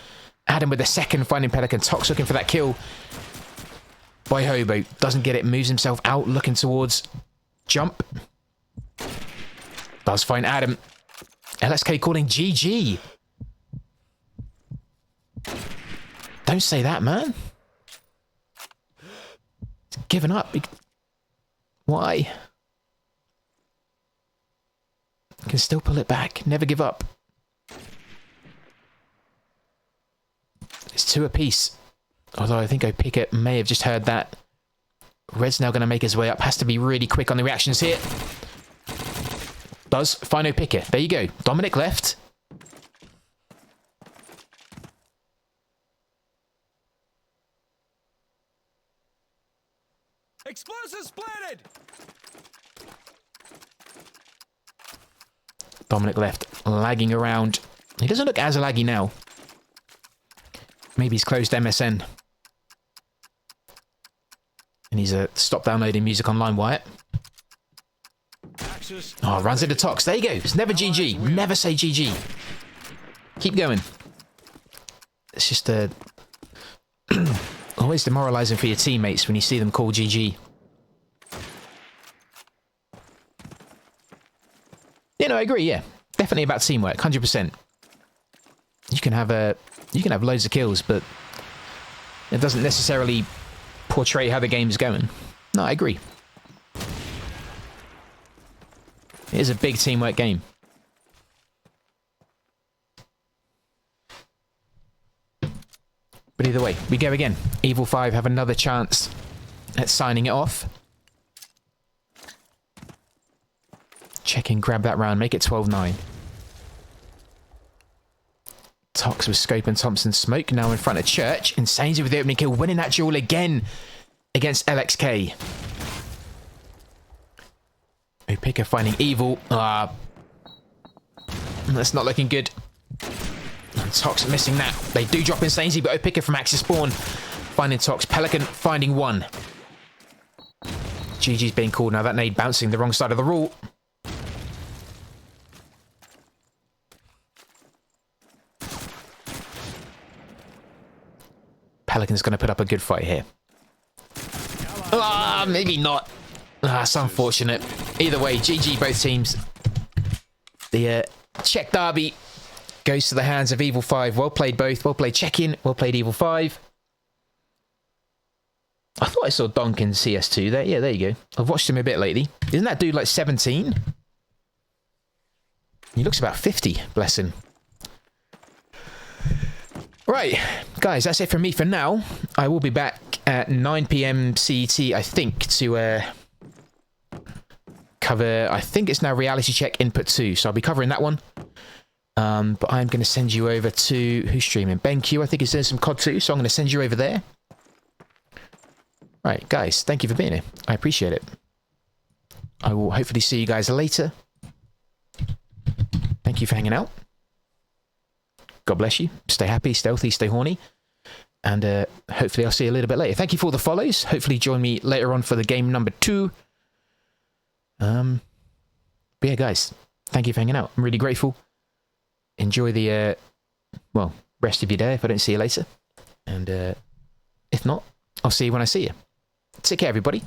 Adam with the second finding Pelican. Tox looking for that kill. By Hobo. Doesn't get it. Moves himself out. Looking towards jump. Does find Adam. LSK calling GG. Don't say that, man. It's given up. Why? Can still pull it back. Never give up. It's 2 apiece. Although I think Pickett may have just heard that. Red's now going to make his way up. Has to be really quick on the reactions here. Does find Picker. There you go. Dominic left. Explosives planted. Dominic left, lagging around. He doesn't look as laggy now. Maybe he's closed MSN. And he's stopped downloading music online, Wyatt. Oh, runs into Tox. There you go. It's never GG. Never say GG. Keep going. It's just always demoralizing for your teammates when you see them call GG. You know, I agree, yeah. Definitely about teamwork, 100%. You can have loads of kills, but it doesn't necessarily portray how the game's going. No, I agree. It is a big teamwork game. But either way, we go again. EViL5 have another chance at signing it off. Check in, grab that round, make it 12-9. Tox with Scope and Thompson Smoke now in front of Church. Insainsy with the opening kill, winning that duel again against LXK. Picker finding EViL. That's not looking good. And Tox missing that. They do drop Insainsy, but Picker from Axis Spawn finding Tox. Pelican finding 1. GG's being called now. That nade bouncing the wrong side of the rule. Pelican's going to put up a good fight here. Maybe not. It's unfortunate. Either way, GG both teams. The Czech derby goes to the hands of EViL5. Well played both. Well played CZECHIEN. Well played EViL5. I thought I saw Donk in CS2 there. Yeah, there you go. I've watched him a bit lately. Isn't that dude like 17? He looks about 50, bless him. Right, guys, that's it from me for now. I will be back at 9 PM CET, I think, to cover, I think it's now Reality Check Input 2, so I'll be covering that one. But I'm going to send you over to, who's streaming? BenQ, I think he's doing some COD 2, so I'm going to send you over there. Right, guys, thank you for being here. I appreciate it. I will hopefully see you guys later. Thank you for hanging out. God bless you. Stay happy, stay healthy, stay horny. And hopefully I'll see you a little bit later. Thank you for all the follows. Hopefully join me later on for the game number 2. But yeah, guys, thank you for hanging out. I'm really grateful. Enjoy the, well, rest of your day if I don't see you later. And if not, I'll see you when I see you. Take care, everybody.